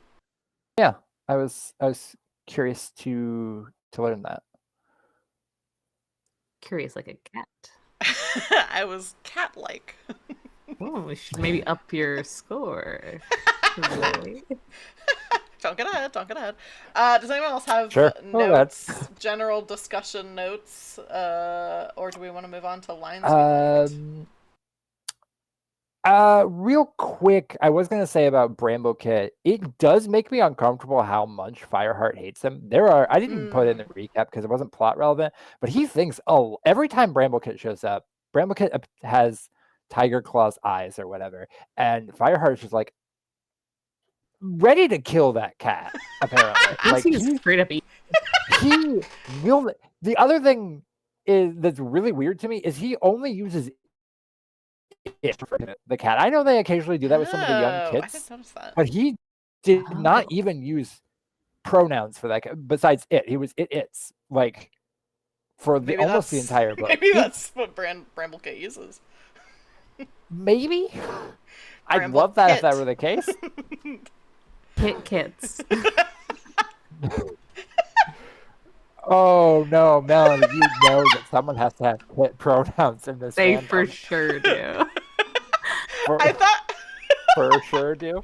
Yeah, I was curious to learn that. Curious like a cat. I was cat-like. Oh, we should maybe up your score. Don't get ahead. Don't get ahead. Does anyone else have notes, general discussion notes, or do we want to move on to lines? Real quick, I was gonna say about Bramblecit. It does make me uncomfortable how much Fireheart hates him. I didn't put it in the recap because it wasn't plot relevant, but he thinks, oh, every time Bramblecit shows up, Bramblecit has Tiger Claw's eyes or whatever, and Fireheart's just like ready to kill that cat. Apparently, like he's straight up. He will. The other thing that's really weird to me is he only uses it for the cat. I know they occasionally do that with some of the young kids, I didn't notice that. but he did not even use pronouns for that cat. Besides it, he was it's like for almost the entire book. Maybe that's what Bramblecit uses. Maybe. I'd love that if that were the case. Pit kits. Oh no, Melanie, you know that someone has to have pit pronouns in this. They for sure do. I thought for sure do.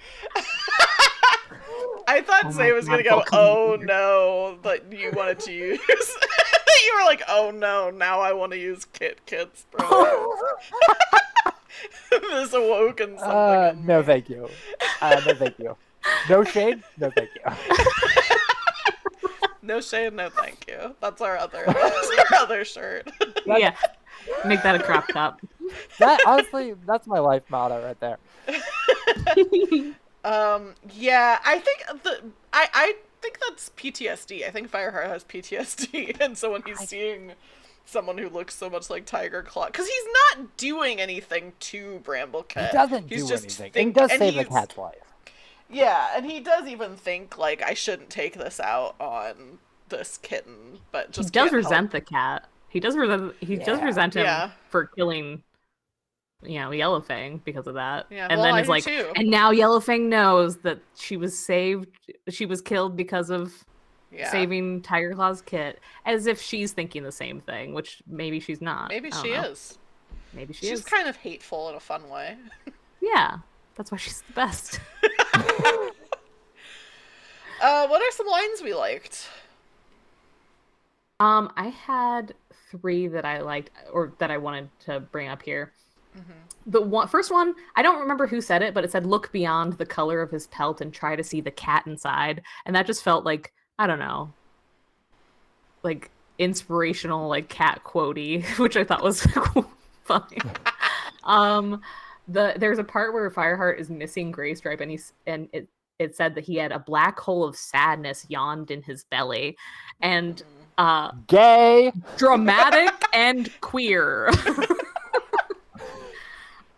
I thought Zay was gonna go, oh no, but you wanted to use. You were like, oh no, now I want to use kits pronouns. This awoken something. No, thank you. No, thank you. No shade. No, thank you. No shade, no thank you. That's our other shirt. Yeah, make that a crop top. That honestly, that's my life motto right there. Yeah, I think I think that's PTSD. I think Fireheart has PTSD, and so when he's seeing someone who looks so much like Tiger Claw, because he's not doing anything to Bramblecit. He doesn't do anything. He does save the cat's life. Yeah, and he does even think, like, I shouldn't take this out on this kitten, but just he does resent the cat. He does resent him for killing, Yellowfang because of that. Yeah, and then he's like, and now Yellowfang knows that she was killed because of saving Tiger Claw's kit, as if she's thinking the same thing, which maybe she's not. Maybe she is. Maybe she She's is. kind of hateful in a fun way. Yeah, that's why she's the best. What are some lines we liked? I had three that I liked or that I wanted to bring up here. The first one, I don't remember who said it, but it said, "Look beyond the color of his pelt and try to see the cat inside," and that just felt like, I don't know, like inspirational, like cat quotey, which I thought was funny. Um, there's a part where Fireheart is missing Graystripe, and it said that he had a black hole of sadness yawned in his belly, and Gay. dramatic and queer.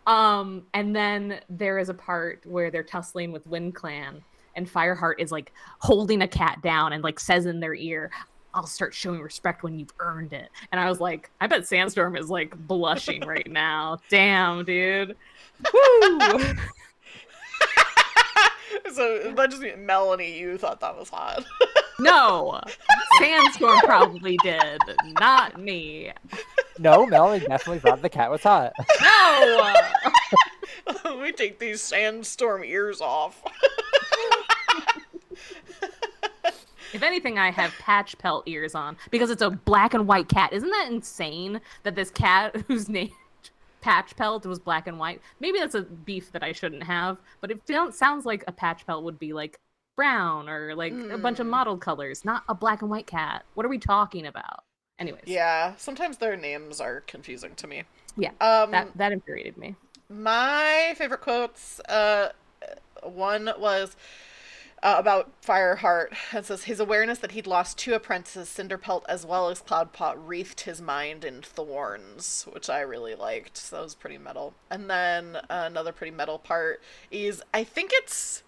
And then there is a part where they're tussling with WindClan, and Fireheart is like holding a cat down and like says in their ear, "I'll start showing respect when you've earned it." And I was like, I bet Sandstorm is like blushing right now. Damn, dude. Woo! So that just means Melanie, you thought that was hot. No, Sandstorm probably did, not me. No, Melanie definitely thought the cat was hot. No. Let me take these sandstorm ears off. If anything, I have patch pelt ears on because it's a black and white cat. Isn't that insane that this cat whose name Patch Pelt was black and white? Maybe that's a beef that I shouldn't have, but it sounds like a patch pelt would be like brown or like a bunch of mottled colors, not a black and white cat. What are we talking about? Anyways. Yeah, sometimes their names are confusing to me. Yeah, that infuriated me. My favorite quotes, one was about Fireheart. It says, his awareness that he'd lost two apprentices, Cinderpelt as well as Cloudpot, wreathed his mind in thorns, which I really liked. So that was pretty metal. And then another pretty metal part is, I think it's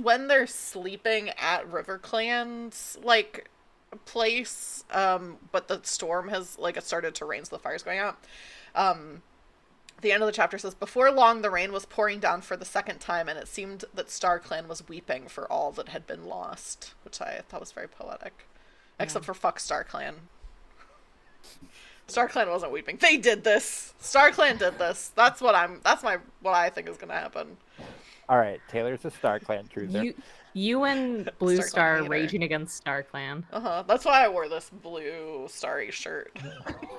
when they're sleeping at RiverClan's, like, place, but the storm has, like, it started to rain, so the fire's going out. The end of the chapter says, before long the rain was pouring down for the second time, and it seemed that StarClan was weeping for all that had been lost, which I thought was very poetic. Yeah. Except for fuck StarClan. StarClan wasn't weeping. They did this. StarClan did this. That's what I think is gonna happen. All right, Taylor's a StarClan truther. You and Blue Star raging against StarClan. That's why I wore this blue starry shirt.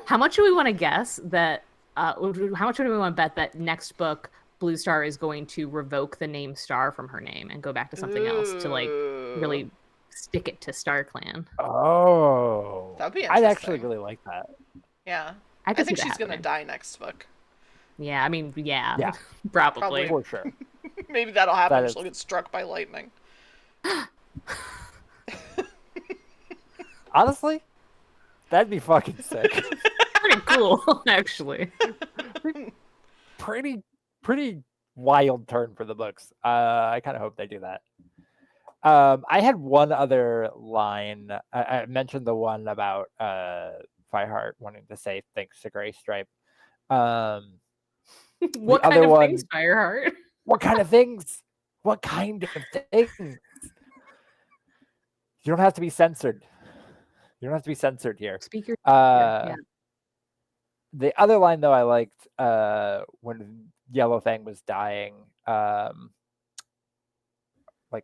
How much do we want to guess that? How much do we want to bet that next book Blue Star is going to revoke the name Star from her name and go back to something else to like really stick it to StarClan? Oh, that'd be interesting. I'd actually really like that. Yeah, I think she's gonna die next book. Yeah, I mean, yeah. Probably for sure. Maybe that'll happen. She'll get struck by lightning. Honestly, that'd be fucking sick. Pretty cool, actually. Pretty wild turn for the books. I kind of hope they do that. I had one other line. I mentioned the one about Fireheart wanting to say thanks to Graystripe. What kind of things, Fireheart? What kind of things? What kind of things? You don't have to be censored. You don't have to be censored here. Speak your yeah. The other line, though, I liked when Yellowfang was dying, like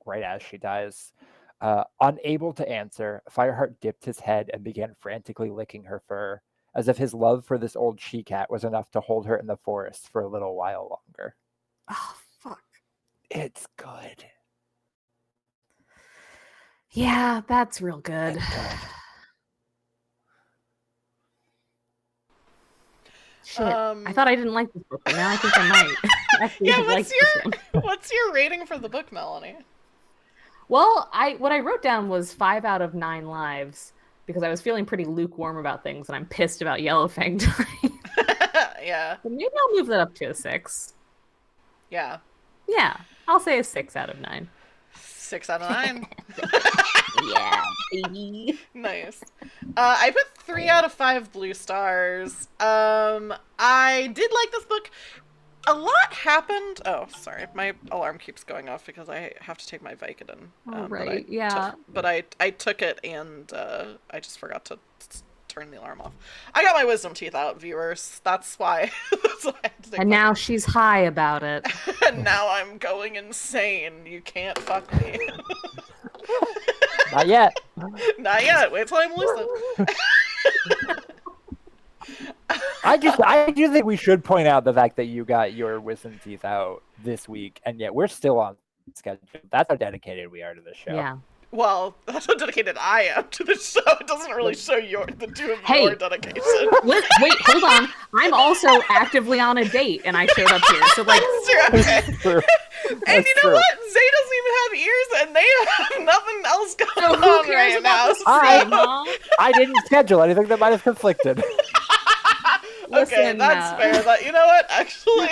right as she dies. Unable to answer, Fireheart dipped his head and began frantically licking her fur, as if his love for this old she-cat was enough to hold her in the forest for a little while longer. Oh, fuck. It's good. Yeah, that's real good. Shit. I thought I didn't like this book, but now I think I might. Yeah, what's your rating for the book, Melanie? Well, what I wrote down was 5 out of 9 lives because I was feeling pretty lukewarm about things, and I'm pissed about Yellowfang dying. Yeah. But maybe I'll move that up to a 6. Yeah. Yeah, I'll say a 6 out of 9. 6 out of 9. Yeah, baby. Nice. I put 3 out of 5 blue stars. I did like this book. A lot happened. Oh, sorry. My alarm keeps going off because I have to take my Vicodin. Right, yeah. But I took it and I just forgot to turn the alarm off. I got my wisdom teeth out, viewers. That's why. That's why I had to take And my- now she's high about it. And now I'm going insane. You can't fuck me. Not yet. Not yet. Wait till I'm lucid. I do think we should point out the fact that you got your wisdom teeth out this week, and yet we're still on schedule. That's how dedicated we are to the show. Yeah. Well, that's how dedicated I am to the show. It doesn't really show the two of Hey. your dedication. Wait, hold on. I'm also actively on a date, and I showed up here. So, like, That's true. True. And That's you know true. what? Zay doesn't even have ears, and they have nothing else going so who on cares right about now. the stream, huh? I didn't schedule anything that might have conflicted. Okay, Listen, that's fair. That, you know what? Actually,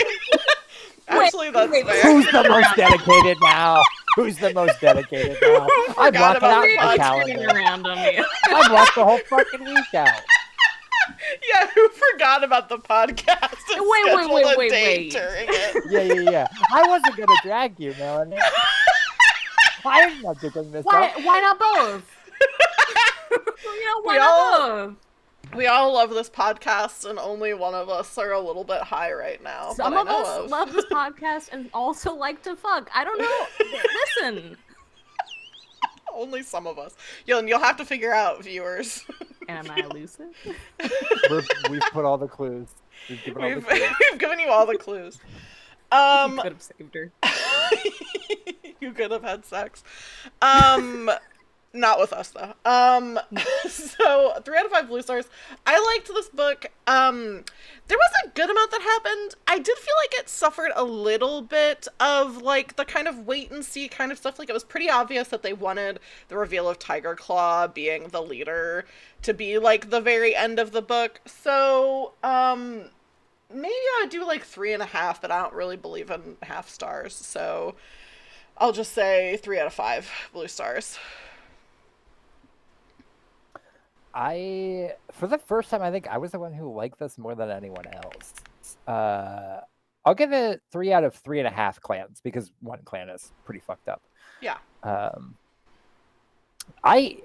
that's wait. fair. Who's the most dedicated now? Who's the most dedicated now? I'm Forgot blocking about out the my podcast. Turning calendar. around on me. I blocked the whole fucking week out. Yeah, who forgot about the podcast? And scheduled a wait. date during it. Yeah. I wasn't gonna drag you, Melanie. I didn't have to bring this up. Why not both? Why not both? We all love this podcast, and only one of us are a little bit high right now. Some that of I know us of. love this podcast and also like to fuck. I don't know. Listen. Only some of us. You'll have to figure out, viewers. Am I elusive? We've put all the clues. We've given all the clues. We've given you all the clues. You could have saved her. You could have had sex. Not with us though. So 3 out of 5 blue stars. I liked this book. There was a good amount that happened. I did feel like it suffered a little bit of like the kind of wait and see kind of stuff. Like it was pretty obvious that they wanted the reveal of Tiger Claw being the leader to be like the very end of the book. So maybe I would do like 3.5, but I don't really believe in half stars. So I'll just say 3 out of 5 blue stars. For the first time, I think I was the one who liked this more than anyone else. I'll give it 3 out of 3.5 clans because one clan is pretty fucked up. Yeah. I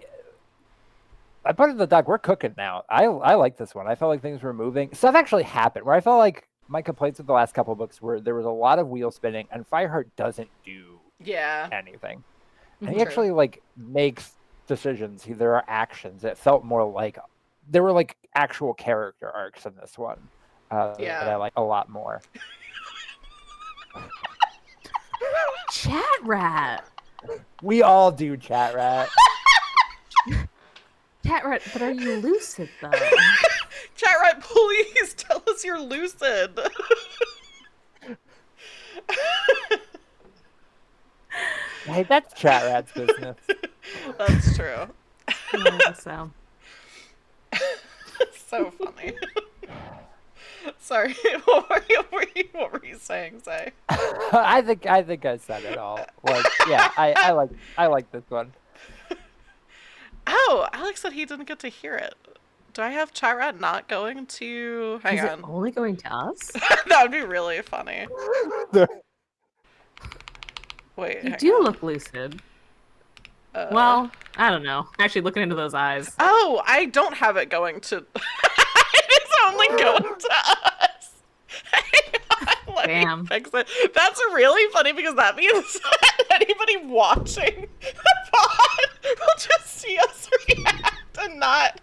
put it in the doc. We're cooking now. I like this one. I felt like things were moving. Stuff actually happened where I felt like my complaints with the last couple of books were there was a lot of wheel spinning and Fireheart doesn't do anything. And he actually like makes decisions. There are actions. It felt more like there were like actual character arcs in this one that I like a lot more. Chat rat. We all do, chat rat. Chat rat, but are you lucid though? Chat rat, please tell us you're lucid. Hey, that's chat rat's business. That's true. I guess so. So funny. Sorry, what were you saying, Zay? I think I said it all. Like, yeah, I like this one. Oh, Alex said he didn't get to hear it. Do I have chat rat not going to? Hang Is on. it only going to us? That would be really funny. Wait. You hang do on. look lucid. Well, I don't know. Actually, looking into those eyes. Oh, I don't have it going to. It's only going to us. Hang on, let Damn. me fix it. That's really funny because that means that anybody watching the pod will just see us react and not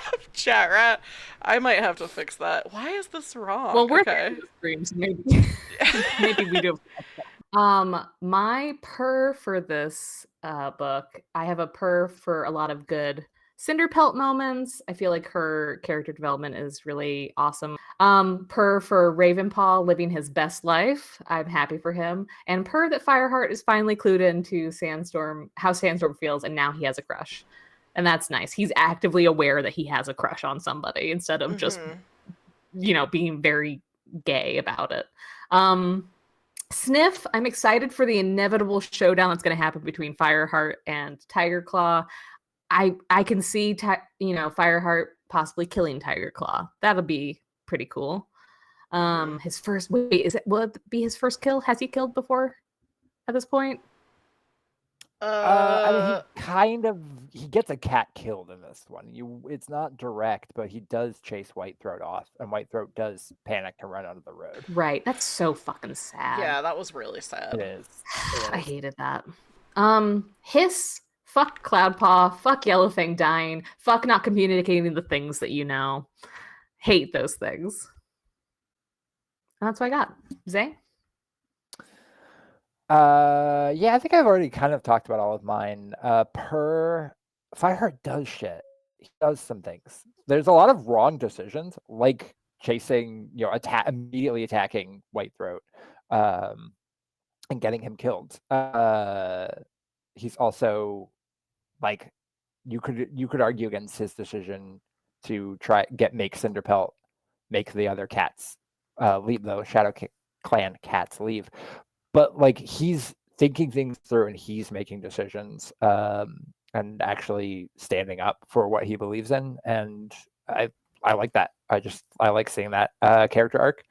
have chat rat. I might have to fix that. Why is this wrong? Well, we're okay. streams. Maybe we do. My purr for this book, I have a purr for a lot of good Cinderpelt moments. I feel like her character development is really awesome. Purr for Ravenpaw living his best life. I'm happy for him. And purr that Fireheart is finally clued into how Sandstorm feels, and now he has a crush. And that's nice. He's actively aware that he has a crush on somebody instead of just, being very gay about it. Sniff, I'm excited for the inevitable showdown that's going to happen between Fireheart and Tiger Claw. I can see Fireheart possibly killing Tiger Claw. That'll be pretty cool. His first will it be his first kill? Has he killed before at this point? I mean, Uh, he gets a cat killed in this one. It's not direct, but he does chase Whitethroat off, and Whitethroat does panic to run out of the road. Right. That's so fucking sad. yeah, that was really It sad. is. It I is. hated that. Hiss, fuck Cloudpaw, fuck Yellowfang dying, fuck not communicating the things that you know. Hate those things. That's what I got. Zay? Yeah, I think I've already kind of talked about all of mine. Per Fireheart does shit. He does some things. There's a lot of wrong decisions, like chasing, immediately attacking Whitethroat, um, and getting him killed. He's also like, you could argue against his decision to make Cinderpelt make the other cats leave, the Shadow Clan cats leave, but like he's thinking things through and he's making decisions, and actually standing up for what he believes in, and I like that. I like seeing that character arc.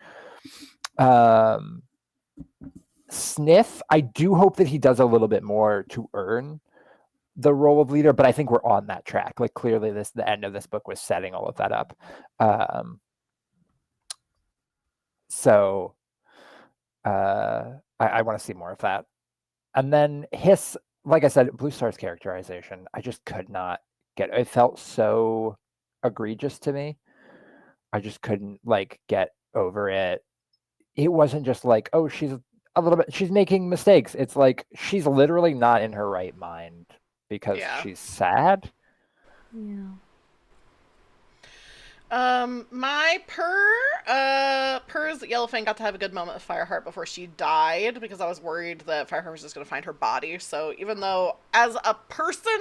Sniff, I do hope that he does a little bit more to earn the role of leader, but I think we're on that track. Like, clearly the end of this book was setting all of that up. So I want to see more of that. And then Hiss, like I said, Blue Star's characterization, I just could not get. It felt so egregious to me. I just couldn't get over it. It wasn't just like, oh, she's making mistakes. It's like she's literally not in her right mind because Yeah. she's sad. Yeah. My Purr's Yellowfang got to have a good moment with Fireheart before she died, because I was worried that Fireheart was just going to find her body. So even though, as a person,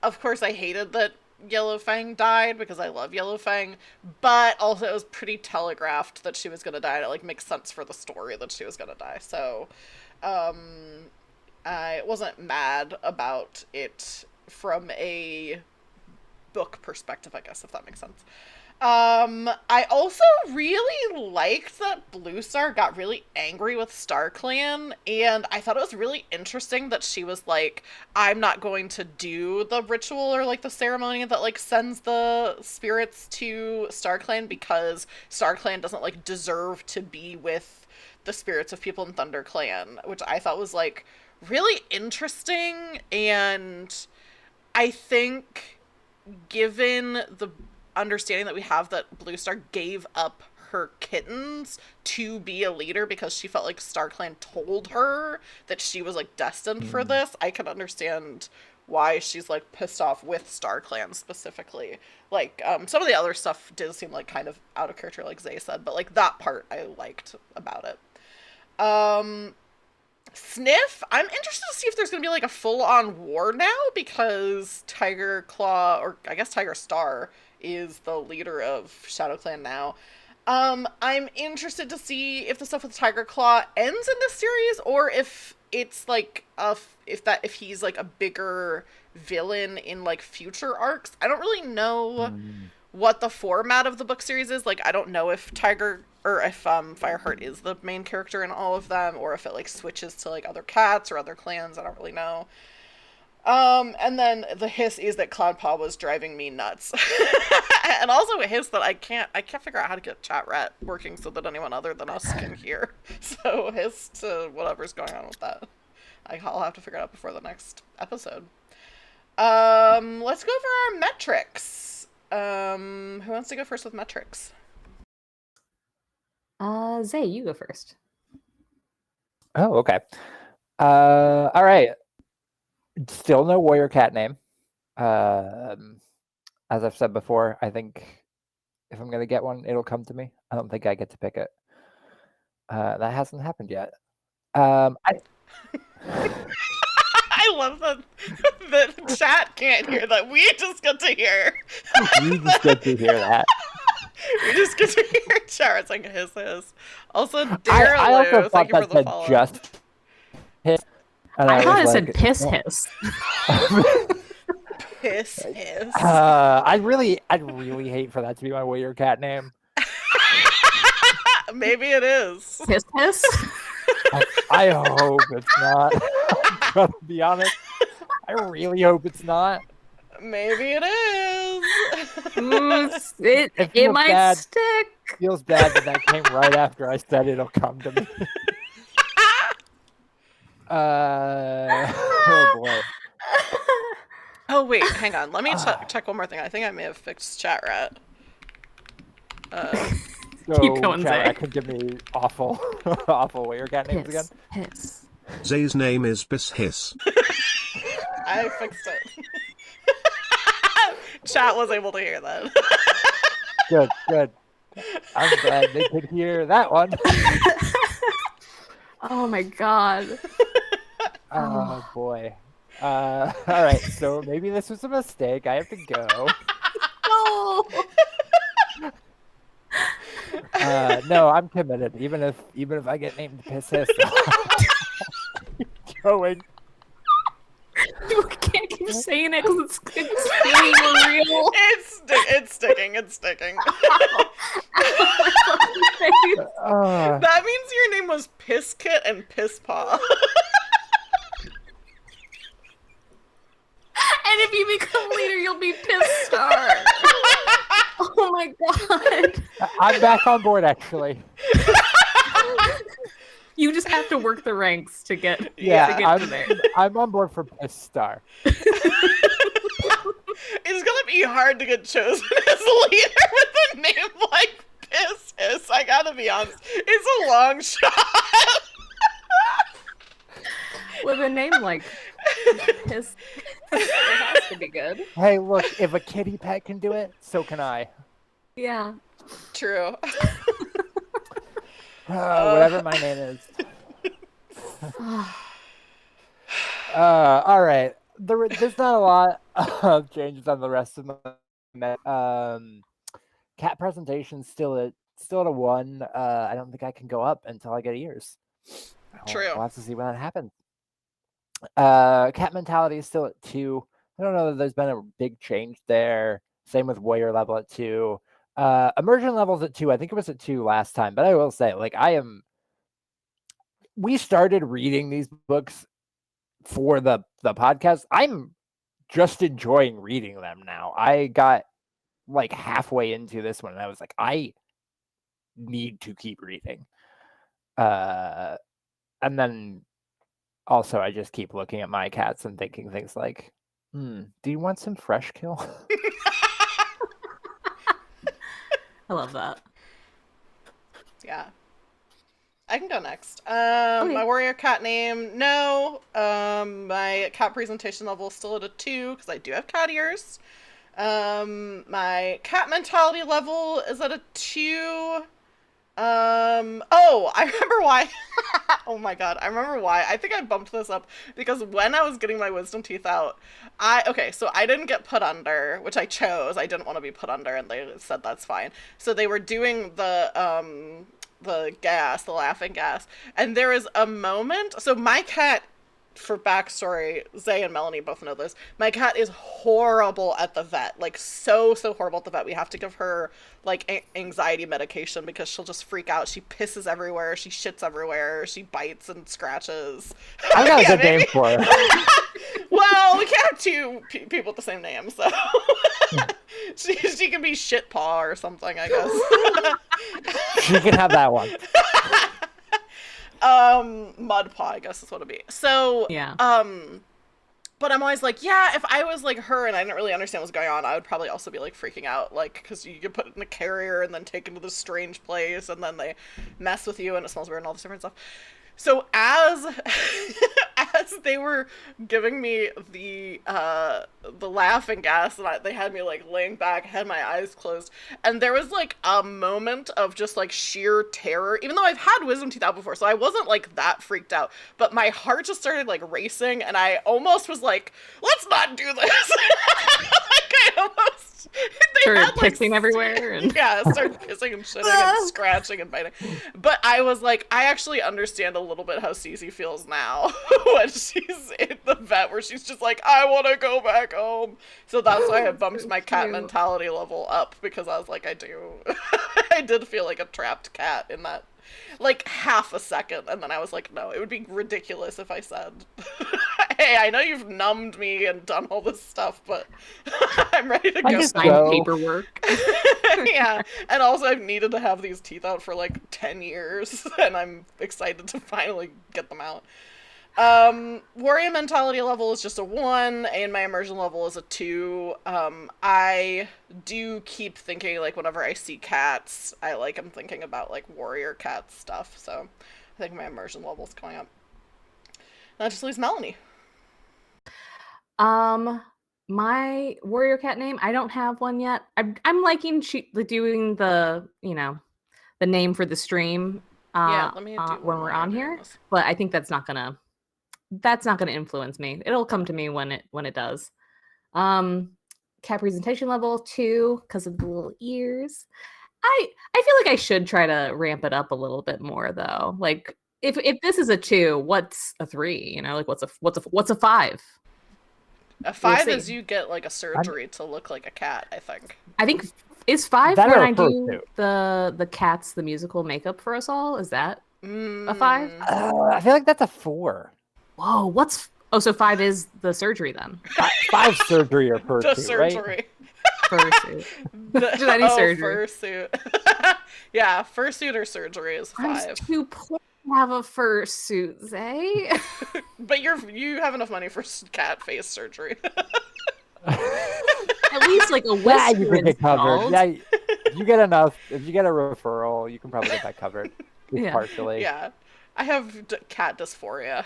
of course I hated that Yellowfang died, because I love Yellowfang, but also it was pretty telegraphed that she was going to die, and it makes sense for the story that she was going to die. So, I wasn't mad about it from a book perspective, I guess, if that makes sense. I also really liked that Blue Star got really angry with StarClan, and I thought it was really interesting that she was like, I'm not going to do the ritual or the ceremony that sends the spirits to StarClan, because StarClan doesn't deserve to be with the spirits of people in ThunderClan, which I thought was really interesting. And I think, given the understanding that we have that Blue Star gave up her kittens to be a leader because she felt like StarClan told her that she was destined for this, I can understand why she's pissed off with StarClan specifically. Some of the other stuff did seem kind of out of character, like Zay said, but that part I liked about it. Sniff, I'm interested to see if there's going to be a full-on war now, because Tiger Claw, or I guess Tiger Star, is the leader of Shadow Clan now. I'm interested to see if the stuff with Tiger Claw ends in this series, or if it's if he's a bigger villain in future arcs. I don't really know what the format of the book series is. I don't know if Fireheart is the main character in all of them, or if it switches to other cats or other clans. I don't really know. And then the hiss is that Cloudpaw was driving me nuts. And also a hiss that I can't figure out how to get chat rat working so that anyone other than us can hear. So hiss to whatever's going on with that. I'll have to figure it out before the next episode. Let's go over our metrics. Who wants to go first with metrics? Zay, you go first. Oh, okay. All right. Still no warrior cat name. As I've said before, I think if I'm gonna get one, it'll come to me. I don't think I get to pick it. That hasn't happened yet. I I love that the chat can't hear that. We just get to hear. You just get to hear that. We just get to hear chat saying hiss. Also, I Daryloo, also thought thank you for that the said follow. just hiss. And I thought it was said like, piss "Oh." hiss. Piss hiss. I'd really hate for that to be my warrior cat name. Maybe it is. Piss hiss? I hope it's not. I'm gonna be honest. I really hope it's not. Maybe it is. It It feels might bad. stick. Feels bad that came right after I said it'll come to me. Oh boy. Oh wait, hang on. Let me Ah, check one more thing. I think I may have fixed chat rat. Uh, Keep so going, chat Zay. rat can give me awful, awful Warrior cat names again. Piss. Zay's name is Piss Hiss. I fixed it. Chat was able to hear that. Good, good. I'm glad they could hear that one. Oh my god. Oh boy. All right. So maybe this was a mistake. I have to go. No. No, I'm committed. Even if I get named Piss Hiss, going. You can't keep saying it because it's feeling more real. It's sticking. It's sticking. That means your name was Piss Kit and Piss Paw. And if you become leader, you'll be Piss Star. Oh my god. I'm back on board, actually. You just have to work the ranks to get Yeah, to there. I'm on board for Piss Star. It's gonna be hard to get chosen as leader with a name like Piss Hiss. I gotta be honest. It's a long shot. With a name like Piss, it has to be good. Hey, look, if a kitty pet can do it, so can I. Yeah. True. Whatever my name is. All right. There's not a lot of changes on the rest of my cat presentation. Still at a 1. I don't think I can go up until I get ears. True. We'll have to see when that happens. Cat mentality is still at 2. I don't know that there's been a big change there. Same with warrior level at 2. Immersion levels at 2. I think it was at 2 last time, but I will say, like, we started reading these books for the podcast. I'm just enjoying reading them now. I got like halfway into this one and I was like, I need to keep reading. And then also I just keep looking at my cats and thinking things like, do you want some fresh kill? I love that. Yeah. I can go next. Okay. My warrior cat name, no. My cat presentation level is still at a 2 because I do have cat ears. My cat mentality level is at a 2. Oh, I remember why. Oh my god, I remember why. I think I bumped this up because when I was getting my wisdom teeth out, so I didn't get put under, which I chose. I didn't want to be put under, and they said that's fine. So they were doing the gas, the laughing gas, and there is a moment. So my cat, for backstory, Zay and Melanie both know this. My cat is horrible at the vet, like so horrible at the vet. We have to give her like anxiety medication because she'll just freak out. She pisses everywhere, she shits everywhere, she bites and scratches. I got a Yeah, good maybe. name for her. Well, we can't have two people with the same name, so she can be shit paw or something, I guess. She can have that one. Mud paw, I guess is what it'd be. So, Yeah. but I'm always like, yeah, if I was like her and I didn't really understand what's going on, I would probably also be like freaking out, like, because you get put in a carrier and then taken to this strange place and then they mess with you and it smells weird and all this different stuff. So as they were giving me the laughing gas, and they had me like laying back, had my eyes closed, and there was like a moment of just like sheer terror. Even though I've had wisdom teeth out before, so I wasn't like that freaked out, but my heart just started like racing, and I almost was like, "Let's not do this." Like I almost. Started pissing everywhere and yeah, started pissing and shitting and scratching and biting. But I was like, I actually understand a little bit how Cece feels now when she's in the vet, where she's just like, I want to go back home. So that's why I bumped my cat mentality level up, because I was like, I did feel like a trapped cat in that like half a second, and then I was like, no, it would be ridiculous if I said, hey, I know you've numbed me and done all this stuff, but I'm ready to I go. just Sign go. paperwork. Yeah, and also I've needed to have these teeth out for like 10 years, and I'm excited to finally get them out. Warrior mentality level is just a 1, and my immersion level is a 2. I do keep thinking, like, whenever I see cats, I'm thinking about, like, warrior cat stuff, so I think my immersion level is going up. That just leaves Melanie. My warrior cat name, I don't have one yet. I'm liking doing the, the name for the stream Yeah, let me do when one we're while on you're doing here, this. but I think that's not gonna influence me. It'll come to me when it does. Cat presentation level 2 because of the little ears. I feel like I should try to ramp it up a little bit more though. Like if this is a 2, what's a 3? Like what's a 5? A We'll 5 see. is you get, like, a surgery to look like a cat, I think. I think is 5 That when or a I do fursuit. the Cats the musical makeup for us all. Is that a 5? I feel like that's a 4. Whoa, so 5 is the surgery then. 5 surgery or The fursuit, right? surgery. Fursuit. Just any surgery. Fursuit. Yeah, fursuit or surgery is I'm 5. too poor to have a fursuit, Zay. But you have enough money for cat face surgery. At least like a Yeah, you whisker can get covered. installed. Yeah, you get enough. If you get a referral, you can probably get that covered. Just Yeah. partially. Yeah. I have cat dysphoria.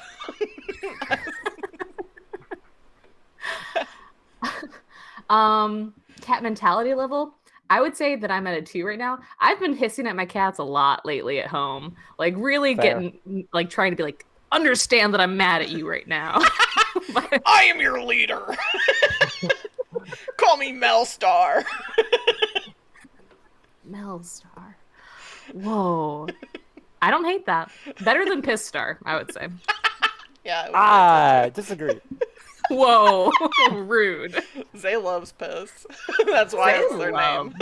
Cat mentality level. I would say that I'm at a 2 right now. I've been hissing at my cats a lot lately at home. Like really Fair. getting like trying to be like, understand that I'm mad at you right now. But I am your leader. Call me Melstar. Melstar. Whoa. I don't hate that. Better than Piss Star, I would say. Yeah. It was Disagree. Whoa. Rude. Zay loves piss. That's why Zay it's their name.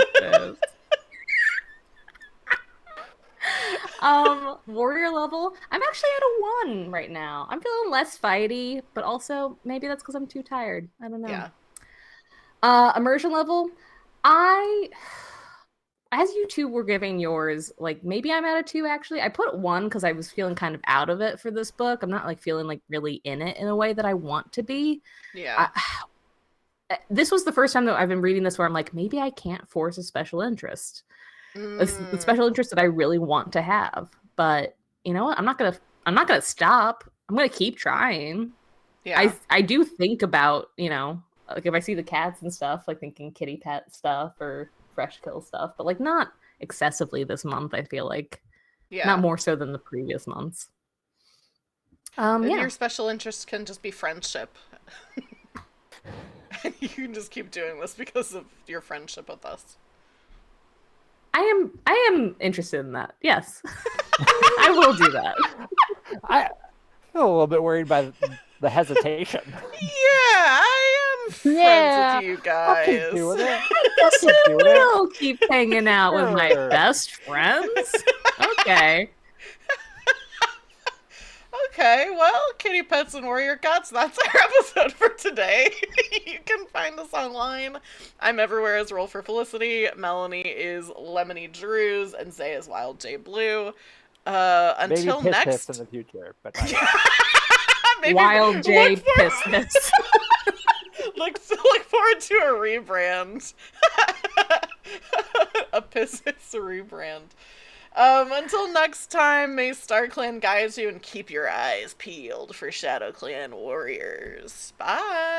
loves warrior level. I'm actually at a 1 right now. I'm feeling less fighty, but also maybe that's because I'm too tired. I don't know. Yeah. Immersion level. As you two were giving yours, like maybe I'm at a 2 actually. I put 1 because I was feeling kind of out of it for this book. I'm not like feeling like really in it in a way that I want to be. Yeah. This was the first time that I've been reading this where I'm like, maybe I can't force a special interest. The special interest that I really want to have. But you know what? I'm not gonna stop. I'm gonna keep trying. Yeah. I do think about, like if I see the cats and stuff, like thinking kitty pet stuff or fresh kill stuff, but like not excessively this month, I feel like. Yeah. Not more so than the previous months. Maybe Yeah. your special interest can just be friendship. You can just keep doing this because of your friendship with us. I am interested in that. Yes. I will do that. I feel a little bit worried by the hesitation. Yeah, I am friends with you I'll keep guys. doing it. Yes, keep I doing it. will keep hanging out with my Sure. best friends. Okay. Okay, well, kitty pets and warrior cats, that's our episode for today. You can find us online. I'm everywhere as Roll for Felicity. Melanie is Lemony Drews, and Zay is Wild J Blue. Until Maybe next. piss in the future, but not yet. Maybe Wild J look for- Piss. look forward to a rebrand. A piss rebrand. Until next time, may StarClan guide you and keep your eyes peeled for Shadow Clan warriors. Bye!